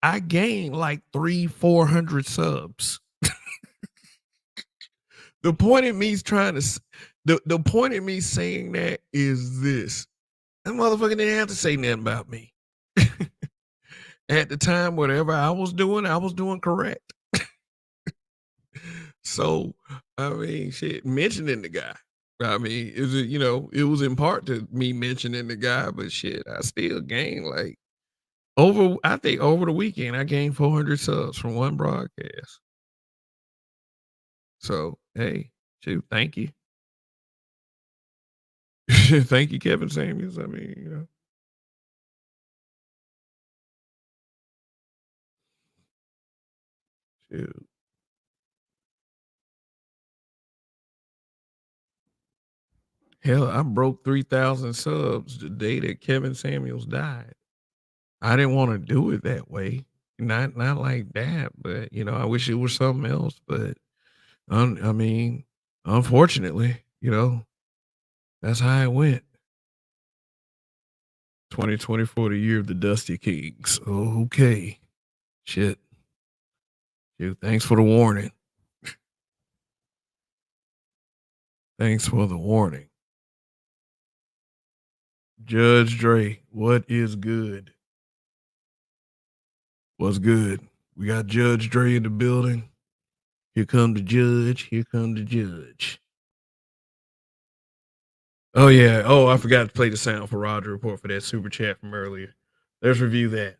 I gained like 400 subs. The point of me the point of me saying that is this. That motherfucker didn't have to say nothing about me. at the time, whatever I was doing correct. So, I mean, shit, mentioning the guy. I mean, is it, it was in part to me mentioning the guy, but shit, I still gained like I think over the weekend, I gained 400 subs from one broadcast. So, hey, shoot, thank you. Thank you, Kevin Samuels. I mean, shoot. Hell, I broke 3,000 subs the day that Kevin Samuels died. I didn't want to do it that way. Not like that, but I wish it was something else. But I mean, unfortunately, that's how it went. 2024, the year of the Dusty Kings. Oh, okay. Shit. Dude, thanks for the warning. Thanks for the warning. Judge Dre, what is good? What's good? We got Judge Dre in the building. Here come the judge. Here come the judge. Oh, yeah. Oh, I forgot to play the sound for Roger Report for that super chat from earlier. Let's review that.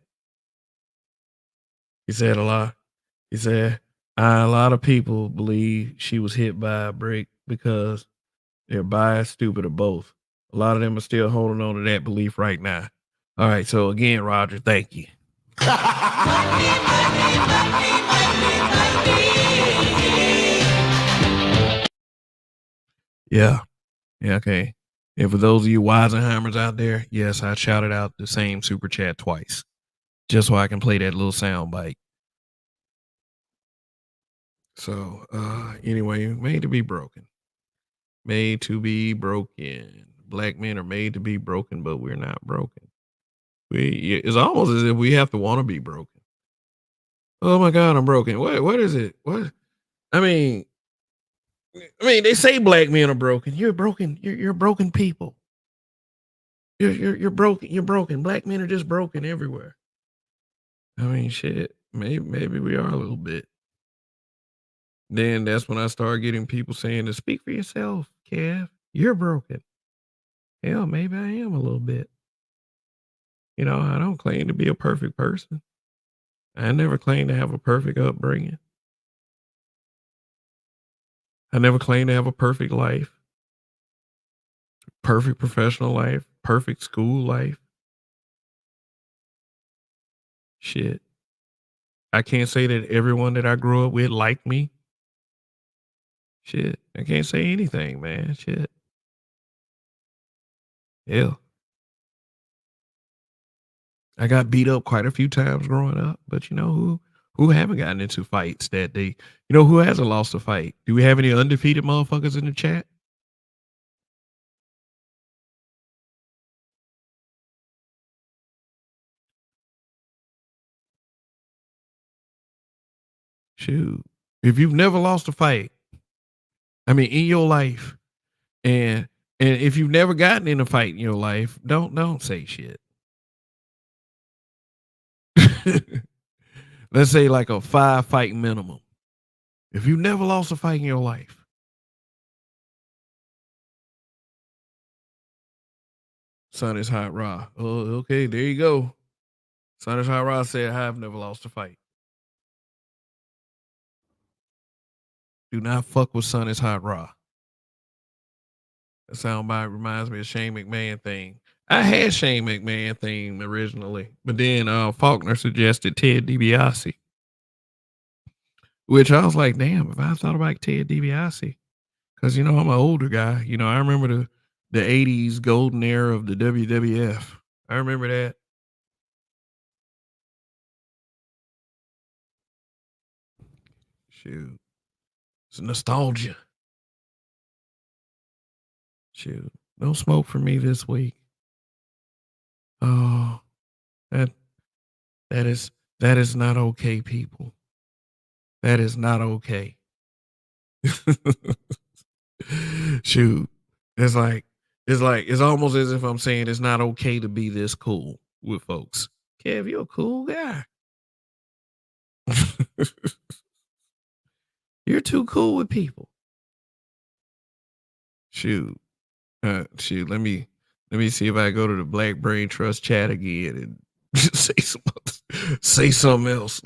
He said a lot. He said, a lot of people believe she was hit by a brick because they're biased, stupid, or both. A lot of them are still holding on to that belief right now. All right. So, again, Roger, thank you. Yeah. Yeah. Okay. And for those of you Weisenheimers out there, yes, I shouted out the same super chat twice just so I can play that little sound bite. So, anyway, made to be broken. Made to be broken. Black men are made to be broken, but we're not broken. It's almost as if we have to want to be broken. Oh my God, I'm broken. What is it? What? I mean, they say black men are broken. You're broken. You're broken people. You're broken. You're broken. Black men are just broken everywhere. I mean, shit. Maybe we are a little bit. Then that's when I started getting people saying to speak for yourself, Kev. You're broken. Hell, maybe I am a little bit. I don't claim to be a perfect person. I never claimed to have a perfect upbringing. I never claimed to have a perfect life, perfect professional life, perfect school life. Shit. I can't say that everyone that I grew up with liked me. Shit. I can't say anything, man. Shit. Hell. I got beat up quite a few times growing up, but who haven't gotten into fights that they, who hasn't lost a fight? Do we have any undefeated motherfuckers in the chat? Shoot. If you've never lost a fight, I mean, in your life, and if you've never gotten in a fight in your life, don't say shit. Let's say like a 5 fight minimum. If you never lost a fight in your life. Sun is hot raw. Oh, okay, there you go. Sun is hot raw said I have never lost a fight. Do not fuck with Sun is hot raw. That soundbite reminds me of Shane McMahon thing. I had Shane McMahon theme originally, but then Faulkner suggested Ted DiBiase, which I was like, damn, if I thought about Ted DiBiase, because I'm an older guy. I remember the 80s golden era of the WWF. I remember that. Shoot. It's nostalgia. Shoot. No smoke for me this week. Oh, that is not okay, people. That is not okay. Shoot. It's almost as if I'm saying it's not okay to be this cool with folks. Kev, you're a cool guy. You're too cool with people. Shoot. Shoot, let me see if I go to the Black Brain Trust chat again and say something else.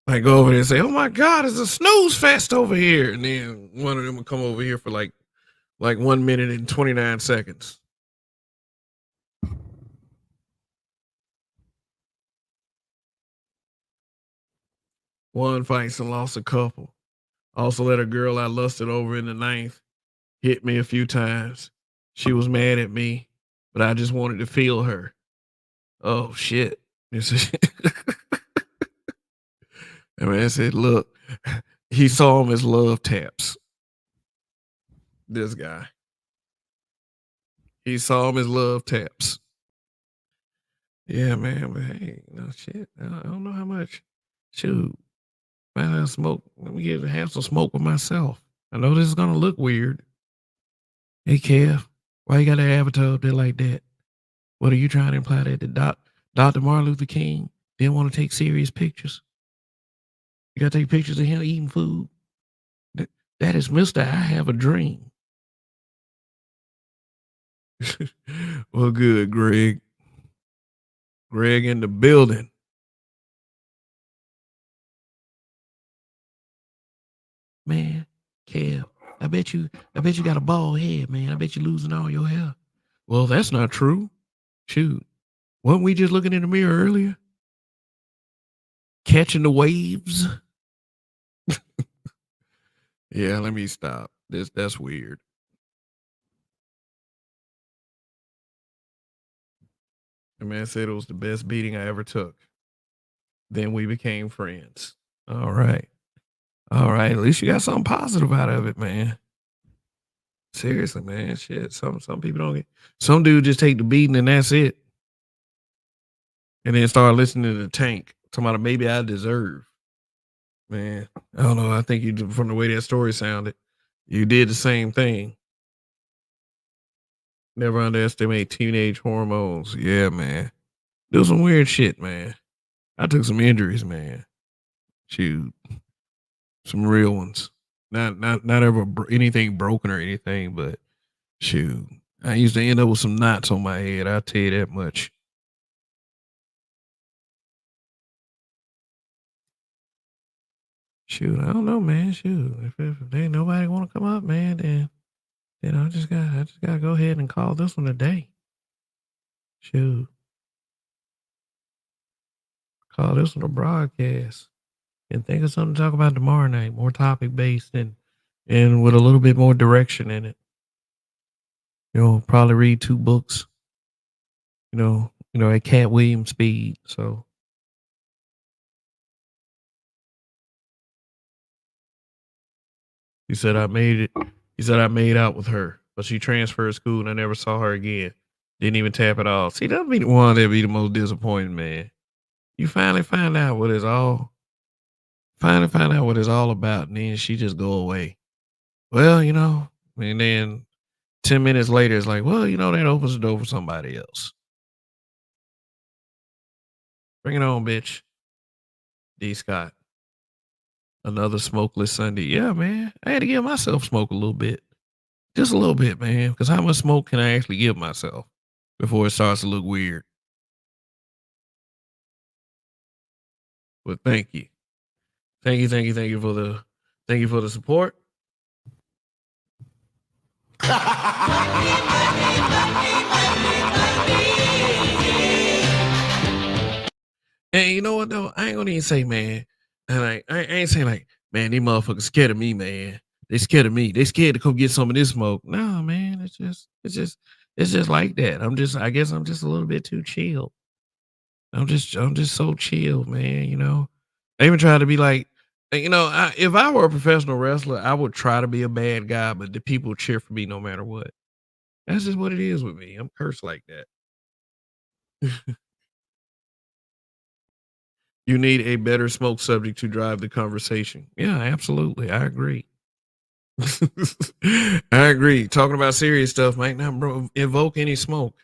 Like go over there and say, "Oh my God, it's a snooze fest over here," and then one of them will come over here for like 1 minute and 29 seconds. Won fights and lost a couple. Also let a girl I lusted over in the ninth hit me a few times. She was mad at me, but I just wanted to feel her. Oh shit. And man said, look, he saw him as love taps. This guy. He saw him as love taps. Yeah, man, but hey, no shit. I don't know how much. Shoot. Might have smoke. Let me have some smoke with myself. I know this is gonna look weird. Hey Kev, why you got an avatar up there like that? What are you trying to imply that Dr. Martin Luther King didn't want to take serious pictures? You gotta take pictures of him eating food. That is Mr. I Have a Dream. Well, good, Greg. Greg in the building. Man, Kev, I bet you got a bald head, man. I bet you losing all your hair. Well, that's not true. Shoot. Weren't we just looking in the mirror earlier? Catching the waves? Yeah, let me stop. That's weird. The man said it was the best beating I ever took. Then we became friends. All right. All right. At least you got something positive out of it, man. Seriously, man. Shit. Some people don't get some dude just take the beating and that's it. And then start listening to the tank. Talking about maybe I deserve. Man, I don't know. I think you from the way that story sounded, you did the same thing. Never underestimate teenage hormones. Yeah, man. Do some weird shit, man. I took some injuries, man. Shoot, some real ones. Not ever anything broken or anything, but shoot, I used to end up with some knots on my head. I'll tell you that much. Shoot, I don't know, man. Shoot, if ain't nobody want to come up, man, then I just gotta go ahead and call this one a day. Shoot, call this one a broadcast, and think of something to talk about tomorrow night, more topic based and with a little bit more direction in it. Probably read 2 books. At Cat Williams speed. So he said I made it. He said I made out with her, but she transferred school and I never saw her again. Didn't even tap it off. See, that'd be the one that'd be the most disappointing, man. You finally find out what it's all. Finally find out what it's all about, and then she just go away. Well, and then 10 minutes later, it's like, well, that opens the door for somebody else. Bring it on, bitch. D. Scott. Another smokeless Sunday. Yeah, man. I had to give myself smoke a little bit. Just a little bit, man. Because how much smoke can I actually give myself before it starts to look weird? But thank you. Thank you for the support. And you know what though? I ain't gonna even say, man. And I ain't saying like, man, these motherfuckers scared of me, man. They scared of me. They scared to come get some of this smoke. No, man. It's just like that. I guess I'm just a little bit too chill. I'm just so chill, man. I even try to be like, if I were a professional wrestler, I would try to be a bad guy, but the people cheer for me no matter what. That's just what it is with me. I'm cursed like that. You need a better smoke subject to drive the conversation. Yeah, absolutely. I agree. I agree. Talking about serious stuff might not invoke any smoke.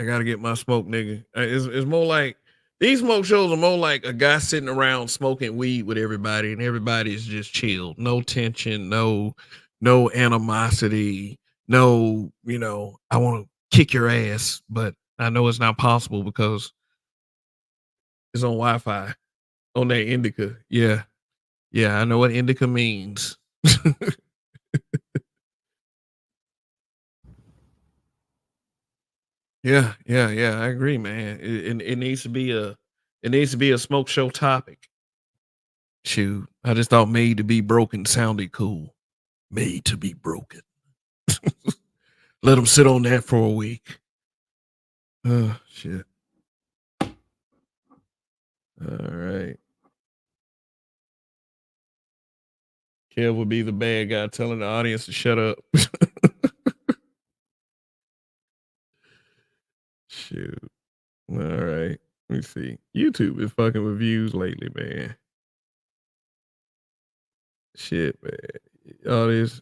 I gotta get my smoke, nigga. It's more like these smoke shows are more like a guy sitting around smoking weed with everybody, and everybody's just chill, no tension, no animosity, no, I want to kick your ass, but I know it's not possible because it's on Wi-Fi on that indica. Yeah, yeah, I know what indica means. Yeah, yeah, yeah. I agree, man. It needs to be a smoke show topic. Shoot, I just thought "Made to Be Broken" sounded cool. Made to be broken. Let them sit on that for a week. Oh shit. All right. Kev would be the bad guy telling the audience to shut up. Shoot. All right. Let me see. YouTube is fucking with views lately, man. Shit, man. All this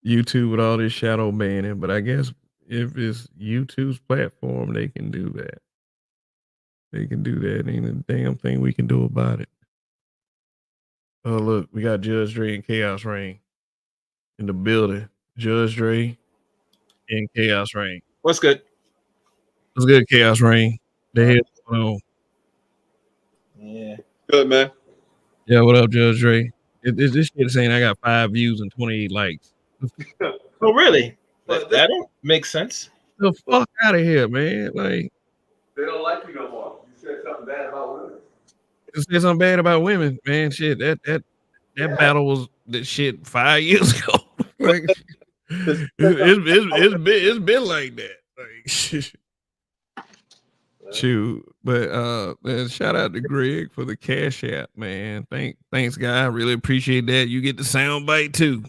YouTube with all this shadow banning, but I guess if it's YouTube's platform, they can do that. They can do that. Ain't a damn thing we can do about it. Oh, look, we got Judge Dre and Chaos Rain in the building. Judge Dre and Chaos Rain. What's good? What's good, Chaos Rain? The hell going on? Yeah. Good, man. Yeah, what up, Judge Dre? This shit saying I got 5 views and 28 likes. Oh, really? That don't make sense. The fuck out of here, man. Like, They don't like you no more. You said something bad about women. say something bad about women, man. Shit, that battle was that shit 5 years ago. Like, it's been like that. Like, shoot, but man, shout out to Greg for the cash app, man. Thanks, guy. I really appreciate that. You get the sound bite too.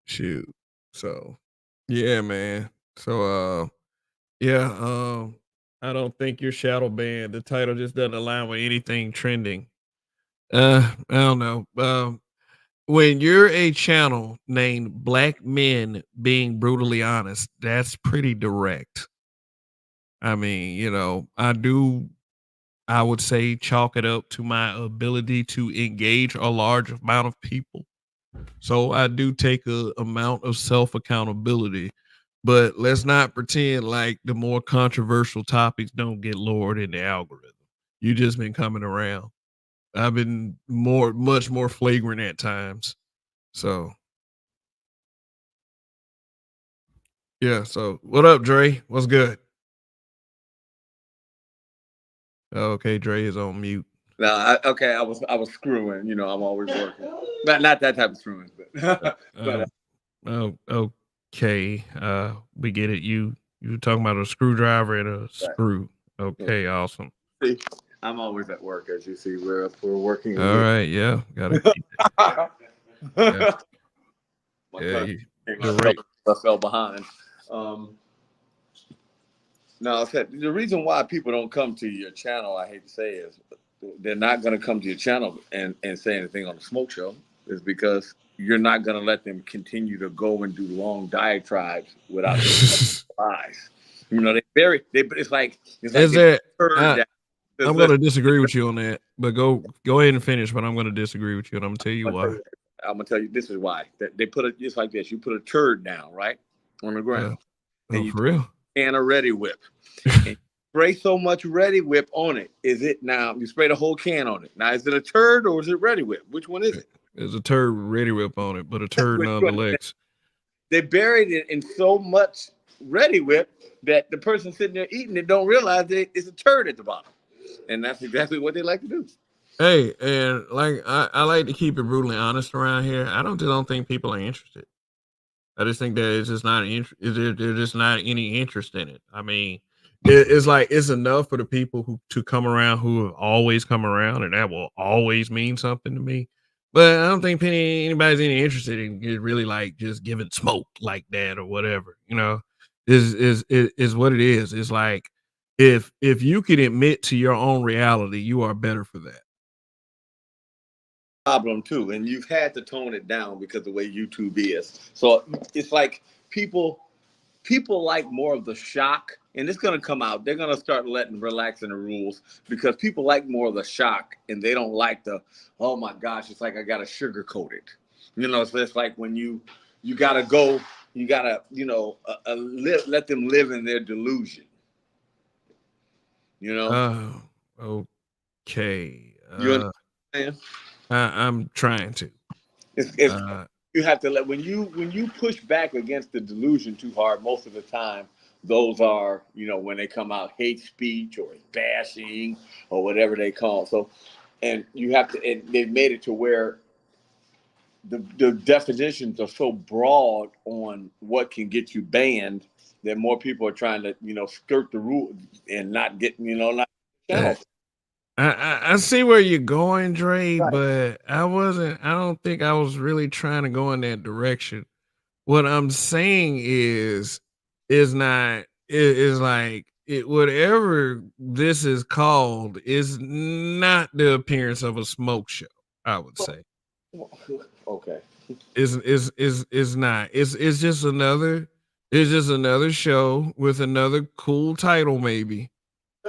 Shoot. So, yeah, man. So, yeah, I don't think you're shadow banned. The title just doesn't align with anything trending. I don't know. When you're a channel named Black Men Being Brutally Honest, that's pretty direct. I mean, I would say chalk it up to my ability to engage a large amount of people. So I do take a amount of self accountability, but let's not pretend like the more controversial topics don't get lowered in the algorithm. You just been coming around. I've been much more flagrant at times. So yeah. So what up, Dre? What's good? Okay, Dre is on mute. No, okay, I was screwing. You know, I'm always working. Not that type of screwing, but Okay. We get it. You talking about a screwdriver and a screw. Okay, awesome. see, I'm always at work, as you see. We're working. All right, yeah, gotta keep it. Yeah, I fell behind. No, the reason why people don't come to your channel, I hate to say, is they're not going to come to your channel and say anything on the smoke show, is because you're not going to let them continue to go and do long diatribes without lies. You know, it's like is there? I'm going to disagree with you on that, but go ahead and finish. But I'm going to disagree with you, and I'm going to tell you why. I'm going to tell you this is why. They put it just like this. You put a turd down, right, on the ground. And you for real? And a Ready Whip. And spray so much Ready Whip on it. Is it now? You spray the whole can on it. Now, is it a turd or is it Ready Whip? Which one is it? There's a turd Ready Whip on it, but a turd nonetheless. They buried it in so much Ready Whip that the person sitting there eating it don't realize that it's a turd at the bottom. And that's exactly what they like to do. Hey, and like I like to keep it brutally honest around here. I don't think people are interested. I just think that it's just not there's just not any interest in it. I mean, it's like it's enough for the people to come around who have always come around, and that will always mean something to me. But I don't think anybody's any interested in really like just giving smoke like that or whatever. You know, is what it is. It's like if you can admit to your own reality, you are better for that. Problem too, and you've had to tone it down because of the way YouTube is. So it's like people like more of the shock, and it's going to come out. They're going to start relaxing the rules because people like more of the shock, and they don't like the, oh my gosh, it's like I got to sugarcoat it. You know, so it's like when you got to go, you got to, let them live in their delusion. You know? Okay. You understand? I'm trying to. It's you have to when you push back against the delusion too hard. Most of the time, those are when they come out hate speech or bashing or whatever they call it. So, and you have to. And they've made it to where the definitions are so broad on what can get you banned that more people are trying to skirt the rule and not get not channel. I see where you're going, Dre, Right. but I don't think I was really trying to go in that direction. What I'm saying is not is like whatever this is called is not the appearance of a smoke show, I would say. Okay. Is not. It's just another show with another cool title maybe.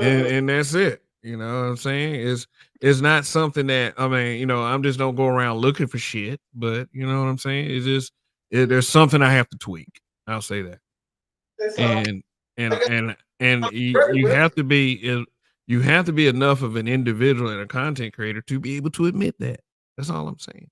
And that's it. You know what I'm saying? It's not something that I mean, I'm just don't go around looking for shit, but you know what I'm saying? It's just there's something I have to tweak. I'll say that. And you have to be you have to be enough of an individual and a content creator to be able to admit that. That's all I'm saying.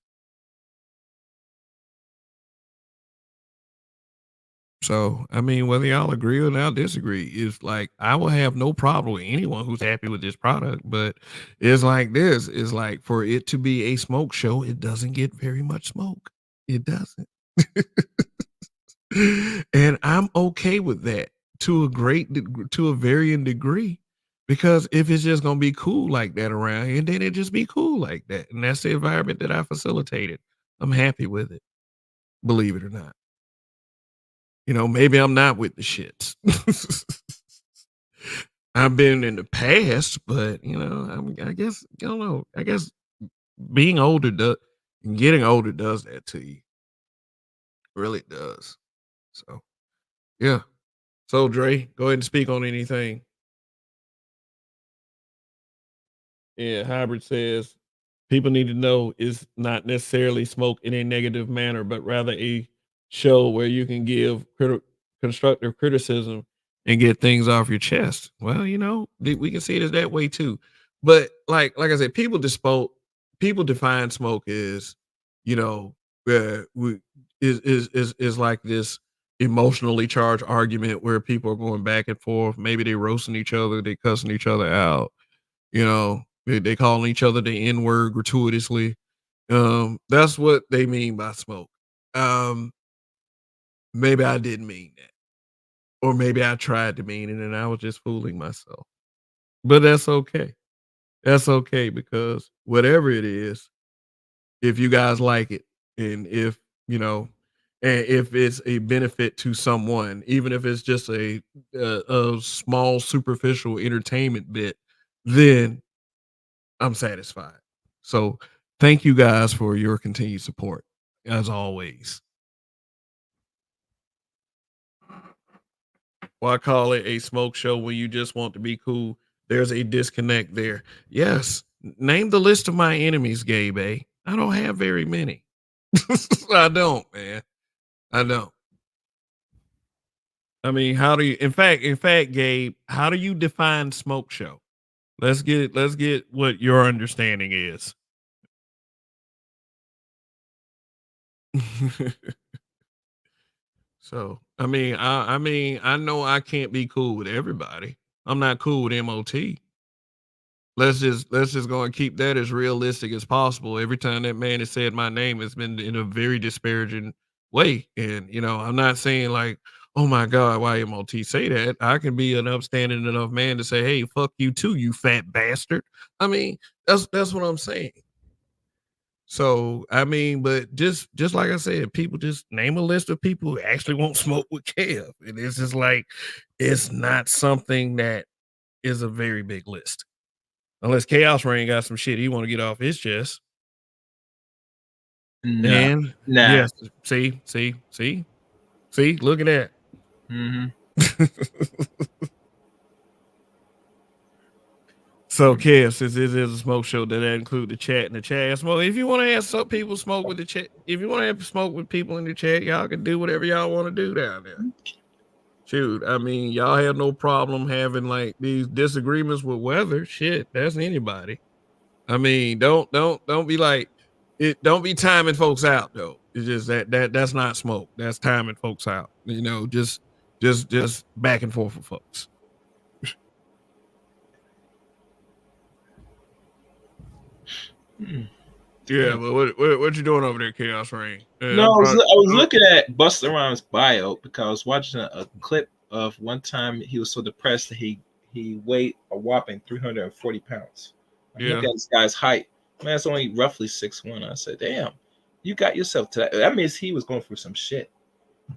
So, I mean, whether y'all agree or not disagree, is like I will have no problem with anyone who's happy with this product, but it's like this is like for it to be a smoke show, it doesn't get very much smoke. It doesn't. And I'm okay with that to a varying degree because if it's just gonna be cool like that around here, then it just be cool like that. And that's the environment that I facilitated. I'm happy with it, believe it or not. Maybe I'm not with the shits. I've been in the past, but I guess I don't know. I guess being older getting older does that to you. Really does. So yeah. So Dre, go ahead and speak on anything. Yeah, Hybrid says people need to know it's not necessarily smoke in a negative manner, but rather a show where you can give constructive criticism and get things off your chest. Well, we can see it as that way too. But like I said, people define smoke as, you know, we is like this emotionally charged argument where people are going back and forth. Maybe they roasting each other, they cussing each other out, they calling each other the N-word gratuitously. That's what they mean by smoke. Um, maybe I didn't mean that. Or maybe I tried to mean it and I was just fooling myself. But that's okay. That's okay because whatever it is, if you guys like it and you know, and if it's a benefit to someone, even if it's just a small superficial entertainment bit, then I'm satisfied. So thank you guys for your continued support, as always. Well, I call it a smoke show when you just want to be cool. There's a disconnect there. Yes. Name the list of my enemies, Gabe. I don't have very many. I don't, man. I don't. I mean, how do you in fact, Gabe, how do you define smoke show? Let's get what your understanding is. So, I mean, I know I can't be cool with everybody. I'm not cool with MOT. Let's just go and keep that as realistic as possible. Every time that man has said my name, it's been in a very disparaging way. And I'm not saying like, oh my God, why MOT say that? I can be an upstanding enough man to say, hey, fuck you too, you fat bastard. I mean, that's what I'm saying. So I mean, but just like I said, people just name a list of people who actually won't smoke with Kev, and it's just like it's not something that is a very big list, unless Chaos Rain got some shit he want to get off his chest. Nah. And Nah. yes, see, look at that. So, Kev, since this is a smoke show, that include the chat and the chat smoke. If you want to have some people smoke with the chat, if you want to have smoke with people in the chat, y'all can do whatever y'all want to do down there. Shoot, I mean, y'all have no problem having like these disagreements with weather. Shit, that's anybody. I mean, don't be like it. Don't be timing folks out though. It's just that's not smoke. That's timing folks out. You know, just back and forth with folks. Yeah, but what you doing over there, Chaos Rain? No, I was looking at Busta Rhymes' bio because I was watching a clip of one time he was so depressed that he weighed a whopping 340 pounds. I look at this guy's height. Man, it's only roughly 6'1". I said, damn, you got yourself to that. That means he was going through some shit.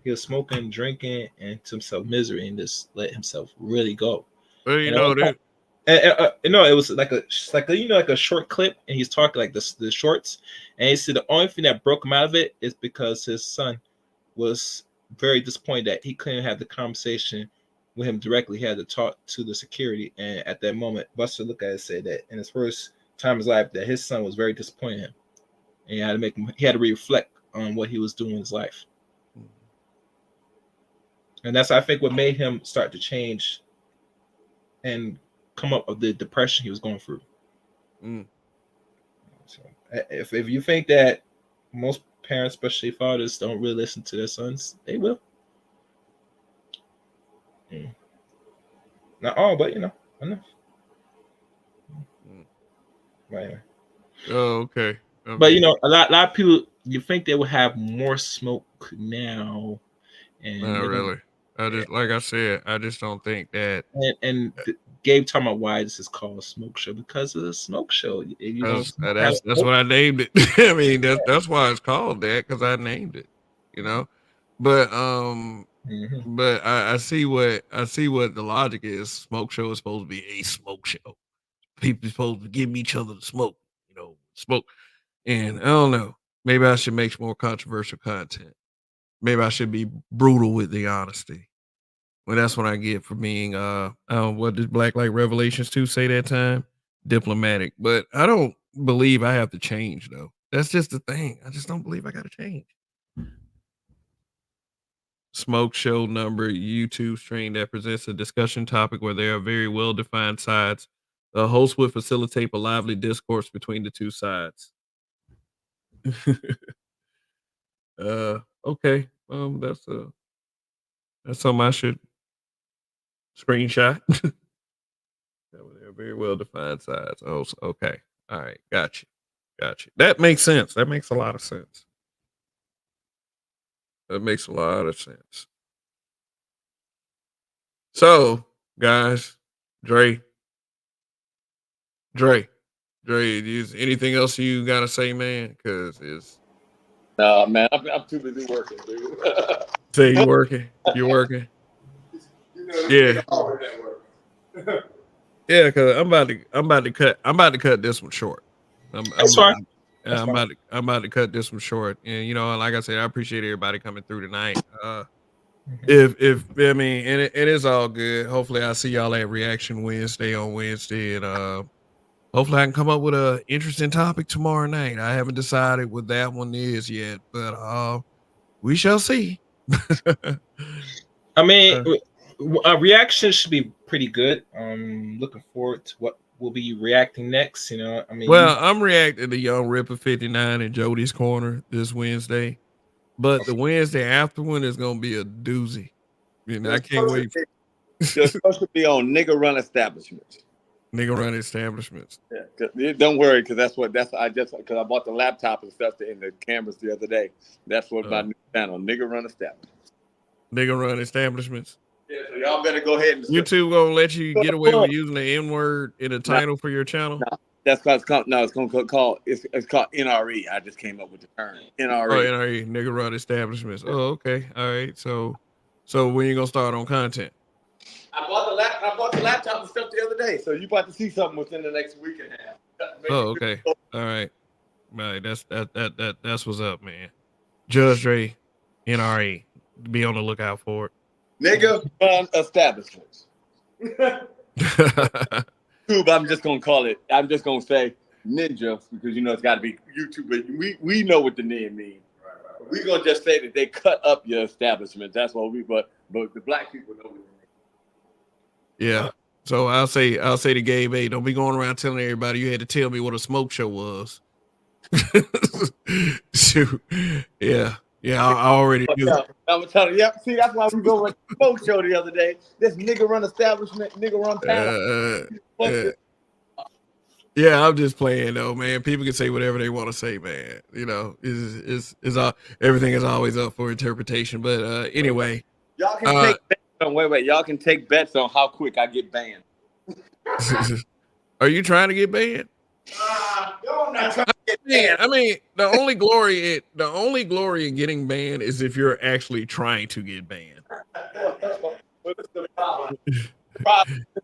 He was smoking, drinking, and to himself misery, and just let himself really go. Well, you know that. It was like a short clip, and he's talking like the shorts, and he said the only thing that broke him out of it is because his son was very disappointed that he couldn't have the conversation with him directly. He had to talk to the security, and at that moment, Buster looked at it and said that in his first time in his life that his son was very disappointed in him, and he had to reflect on what he was doing in his life, and that's I think what made him start to change and come up with the depression he was going through. So if you think that most parents, especially fathers, don't really listen to their sons, they will. Not all, but enough. Right. Anyway. Oh, okay. But a lot of people, you think they would have more smoke now, and not really. Like I said, I just don't think that. And Gabe talking about why this is called a smoke show because of the smoke show. That's what I named it. I mean, that's why it's called that because I named it. You know, but but I see what the logic is. Smoke show is supposed to be a smoke show. People are supposed to give each other the smoke. Smoke. And I don't know. Maybe I should make more controversial content. Maybe I should be brutal with the honesty. Well, that's what I get for being what did Black Light Revelations 2 say that time? Diplomatic. But I don't believe I have to change though. That's just the thing. I just don't believe I gotta change. Smoke show number YouTube stream that presents a discussion topic where there are very well defined sides. The host would facilitate a lively discourse between the two sides. Okay. That's something I should screenshot. They're very well defined sides. Oh, okay. All right. Gotcha. That makes sense. That makes a lot of sense. So, guys, Dre, is anything else you gotta say, man? Because it's man, I'm too busy working, dude. Say you working? You're working. Yeah. Yeah, because I'm about to cut this one short. That's fine. I'm about to cut this one short. And like I said, I appreciate everybody coming through tonight. If I mean, and it is all good. Hopefully, I see y'all at Reaction Wednesday on Wednesday, and hopefully, I can come up with an interesting topic tomorrow night. I haven't decided what that one is yet, but we shall see. I mean, a reaction should be pretty good. Looking forward to what we'll be reacting next. I mean, well, I'm reacting to Young Ripper 59 and Jody's Corner this Wednesday, but the Wednesday after one is gonna be a doozy. I can't wait. It's supposed to be on Nigga Run Establishments. Nigga Run Establishments. Yeah, don't worry, because because I bought the laptop and stuff in the cameras the other day. That's what my new channel, Nigga Run Establishments. Nigga Run Establishments. Yeah, so y'all better go ahead and YouTube gonna let you get away with using the N-word in the title for your channel? That's called it's going to call it's called NRE. I just came up with the term Oh, NRE. NRE, nigga run establishments. Oh, okay. All right. So when you gonna start on content? I bought the laptop and stuff the other day, so you about to see something within the next week and a half. Oh, okay. All right. Right. That's what's up, man. Judge Dre, NRE. Be on the lookout for Nigga run establishments. it. YouTube, I'm just gonna call it. I'm just gonna say ninja because it's got to be YouTube. But we know what the name means. Right. We're gonna just say that they cut up your establishment. That's what but the black people know what it means. Yeah. So I'll say to Gabe, hey, don't be going around telling everybody you had to tell me what a smoke show was. Shoot. Yeah. Yeah, I already knew. I'm telling you. Yep. See, that's why we go with the smoke show the other day. This nigga run establishment, nigga run panel. Yeah, I'm just playing though, man. People can say whatever they want to say, man. Is everything is always up for interpretation. But anyway, y'all can take bets on y'all can take bets on how quick I get banned. Are you trying to get banned? I'm not trying to get banned. I mean, the only glory in getting banned is if you're actually trying to get banned. What's the problem? This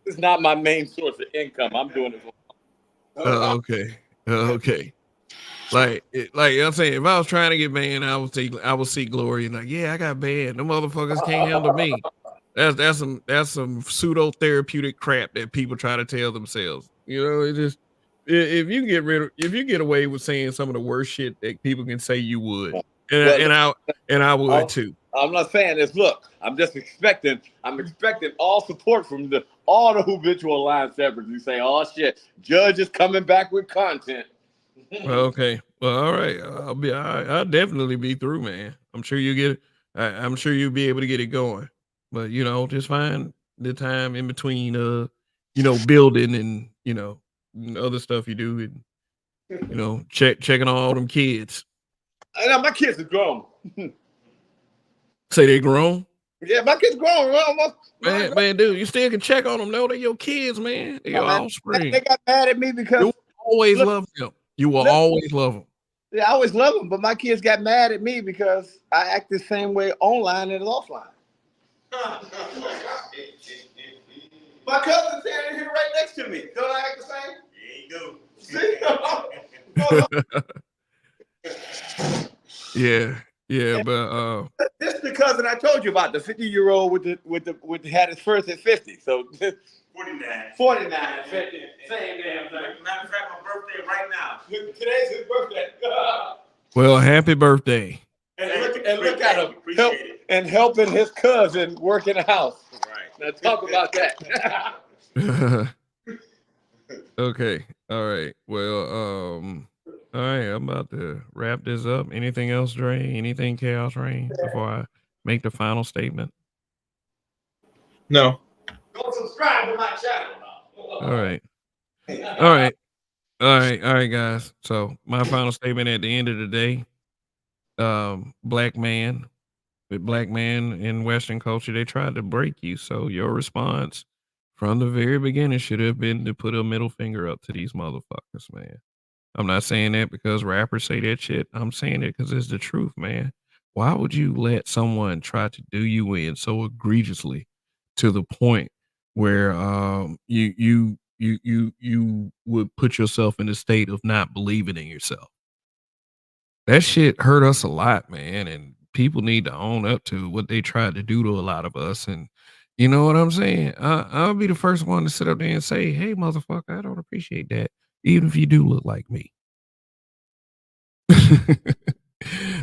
is not my main source of income. I'm doing it. Okay. Like I'm saying, if I was trying to get banned, I would see glory and like, yeah, I got banned. The motherfuckers can't handle me. That's some pseudo therapeutic crap that people try to tell themselves. It just if you get away with saying some of the worst shit that people can say, you would, and I would too. I'm not saying this. Look, I'm expecting all support from all the habitual line steppers. You say, oh shit, Judge is coming back with content. Well, okay. Well, all right. I'll definitely be through, man. I'm sure you get it. I'm sure you'll be able to get it going. But just find the time in between building and other stuff you do and checking on all them kids. My kids are grown. Say they grown? Yeah, my kids grown. Man, dude, you still can check on them. No, they're your kids, man. They're your offspring. They got mad at me because you always love them. You will always love them. Yeah, I always love them, but my kids got mad at me because I act the same way online as offline. My cousin's standing here right next to me. Don't I act the same? There you go. Yeah, but this is the cousin I told you about, the 50-year-old with the had his first at 50. So 49 at 50. Same damn thing. Matter of fact, my birthday right now. Today's his birthday. Well, happy birthday. And look at him helping his cousin work in the house. Right. Now talk about that. Okay. All right. Well, all right, I'm about to wrap this up. Anything else, Dre? Anything, Chaos Rain, before I make the final statement? No. Go subscribe to my channel now. All right, guys. So my final statement at the end of the day, black man in Western culture, they tried to break you. So your response from the very beginning should have been to put a middle finger up to these motherfuckers, man. I'm not saying that because rappers say that shit. I'm saying it because it's the truth, man. Why would you let someone try to do you in so egregiously to the point where you would put yourself in a state of not believing in yourself? That shit hurt us a lot, man, and people need to own up to what they tried to do to a lot of us. And you know what I'm saying? I'll be the first one to sit up there and say, hey, motherfucker, I don't appreciate that. Even if you do look like me.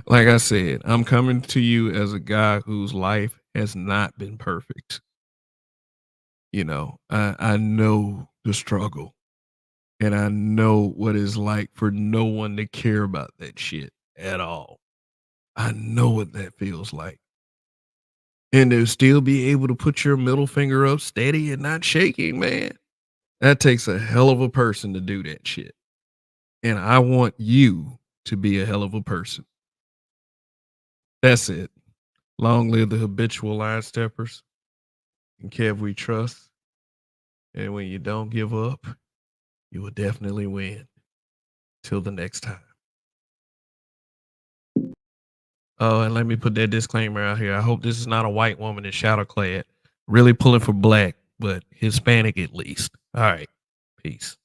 Like I said, I'm coming to you as a guy whose life has not been perfect. I know the struggle, and I know what it's like for no one to care about that shit at all. I know what that feels like. And to still be able to put your middle finger up steady and not shaking, man, that takes a hell of a person to do that shit. And I want you to be a hell of a person. That's it. Long live the habitual line steppers. And Kev, we trust. And when you don't give up, You will definitely win. Till the next time. Oh, and let me put that disclaimer out here. I hope this is not a white woman in shadow clad, really pulling for black, but Hispanic at least. All right. Peace.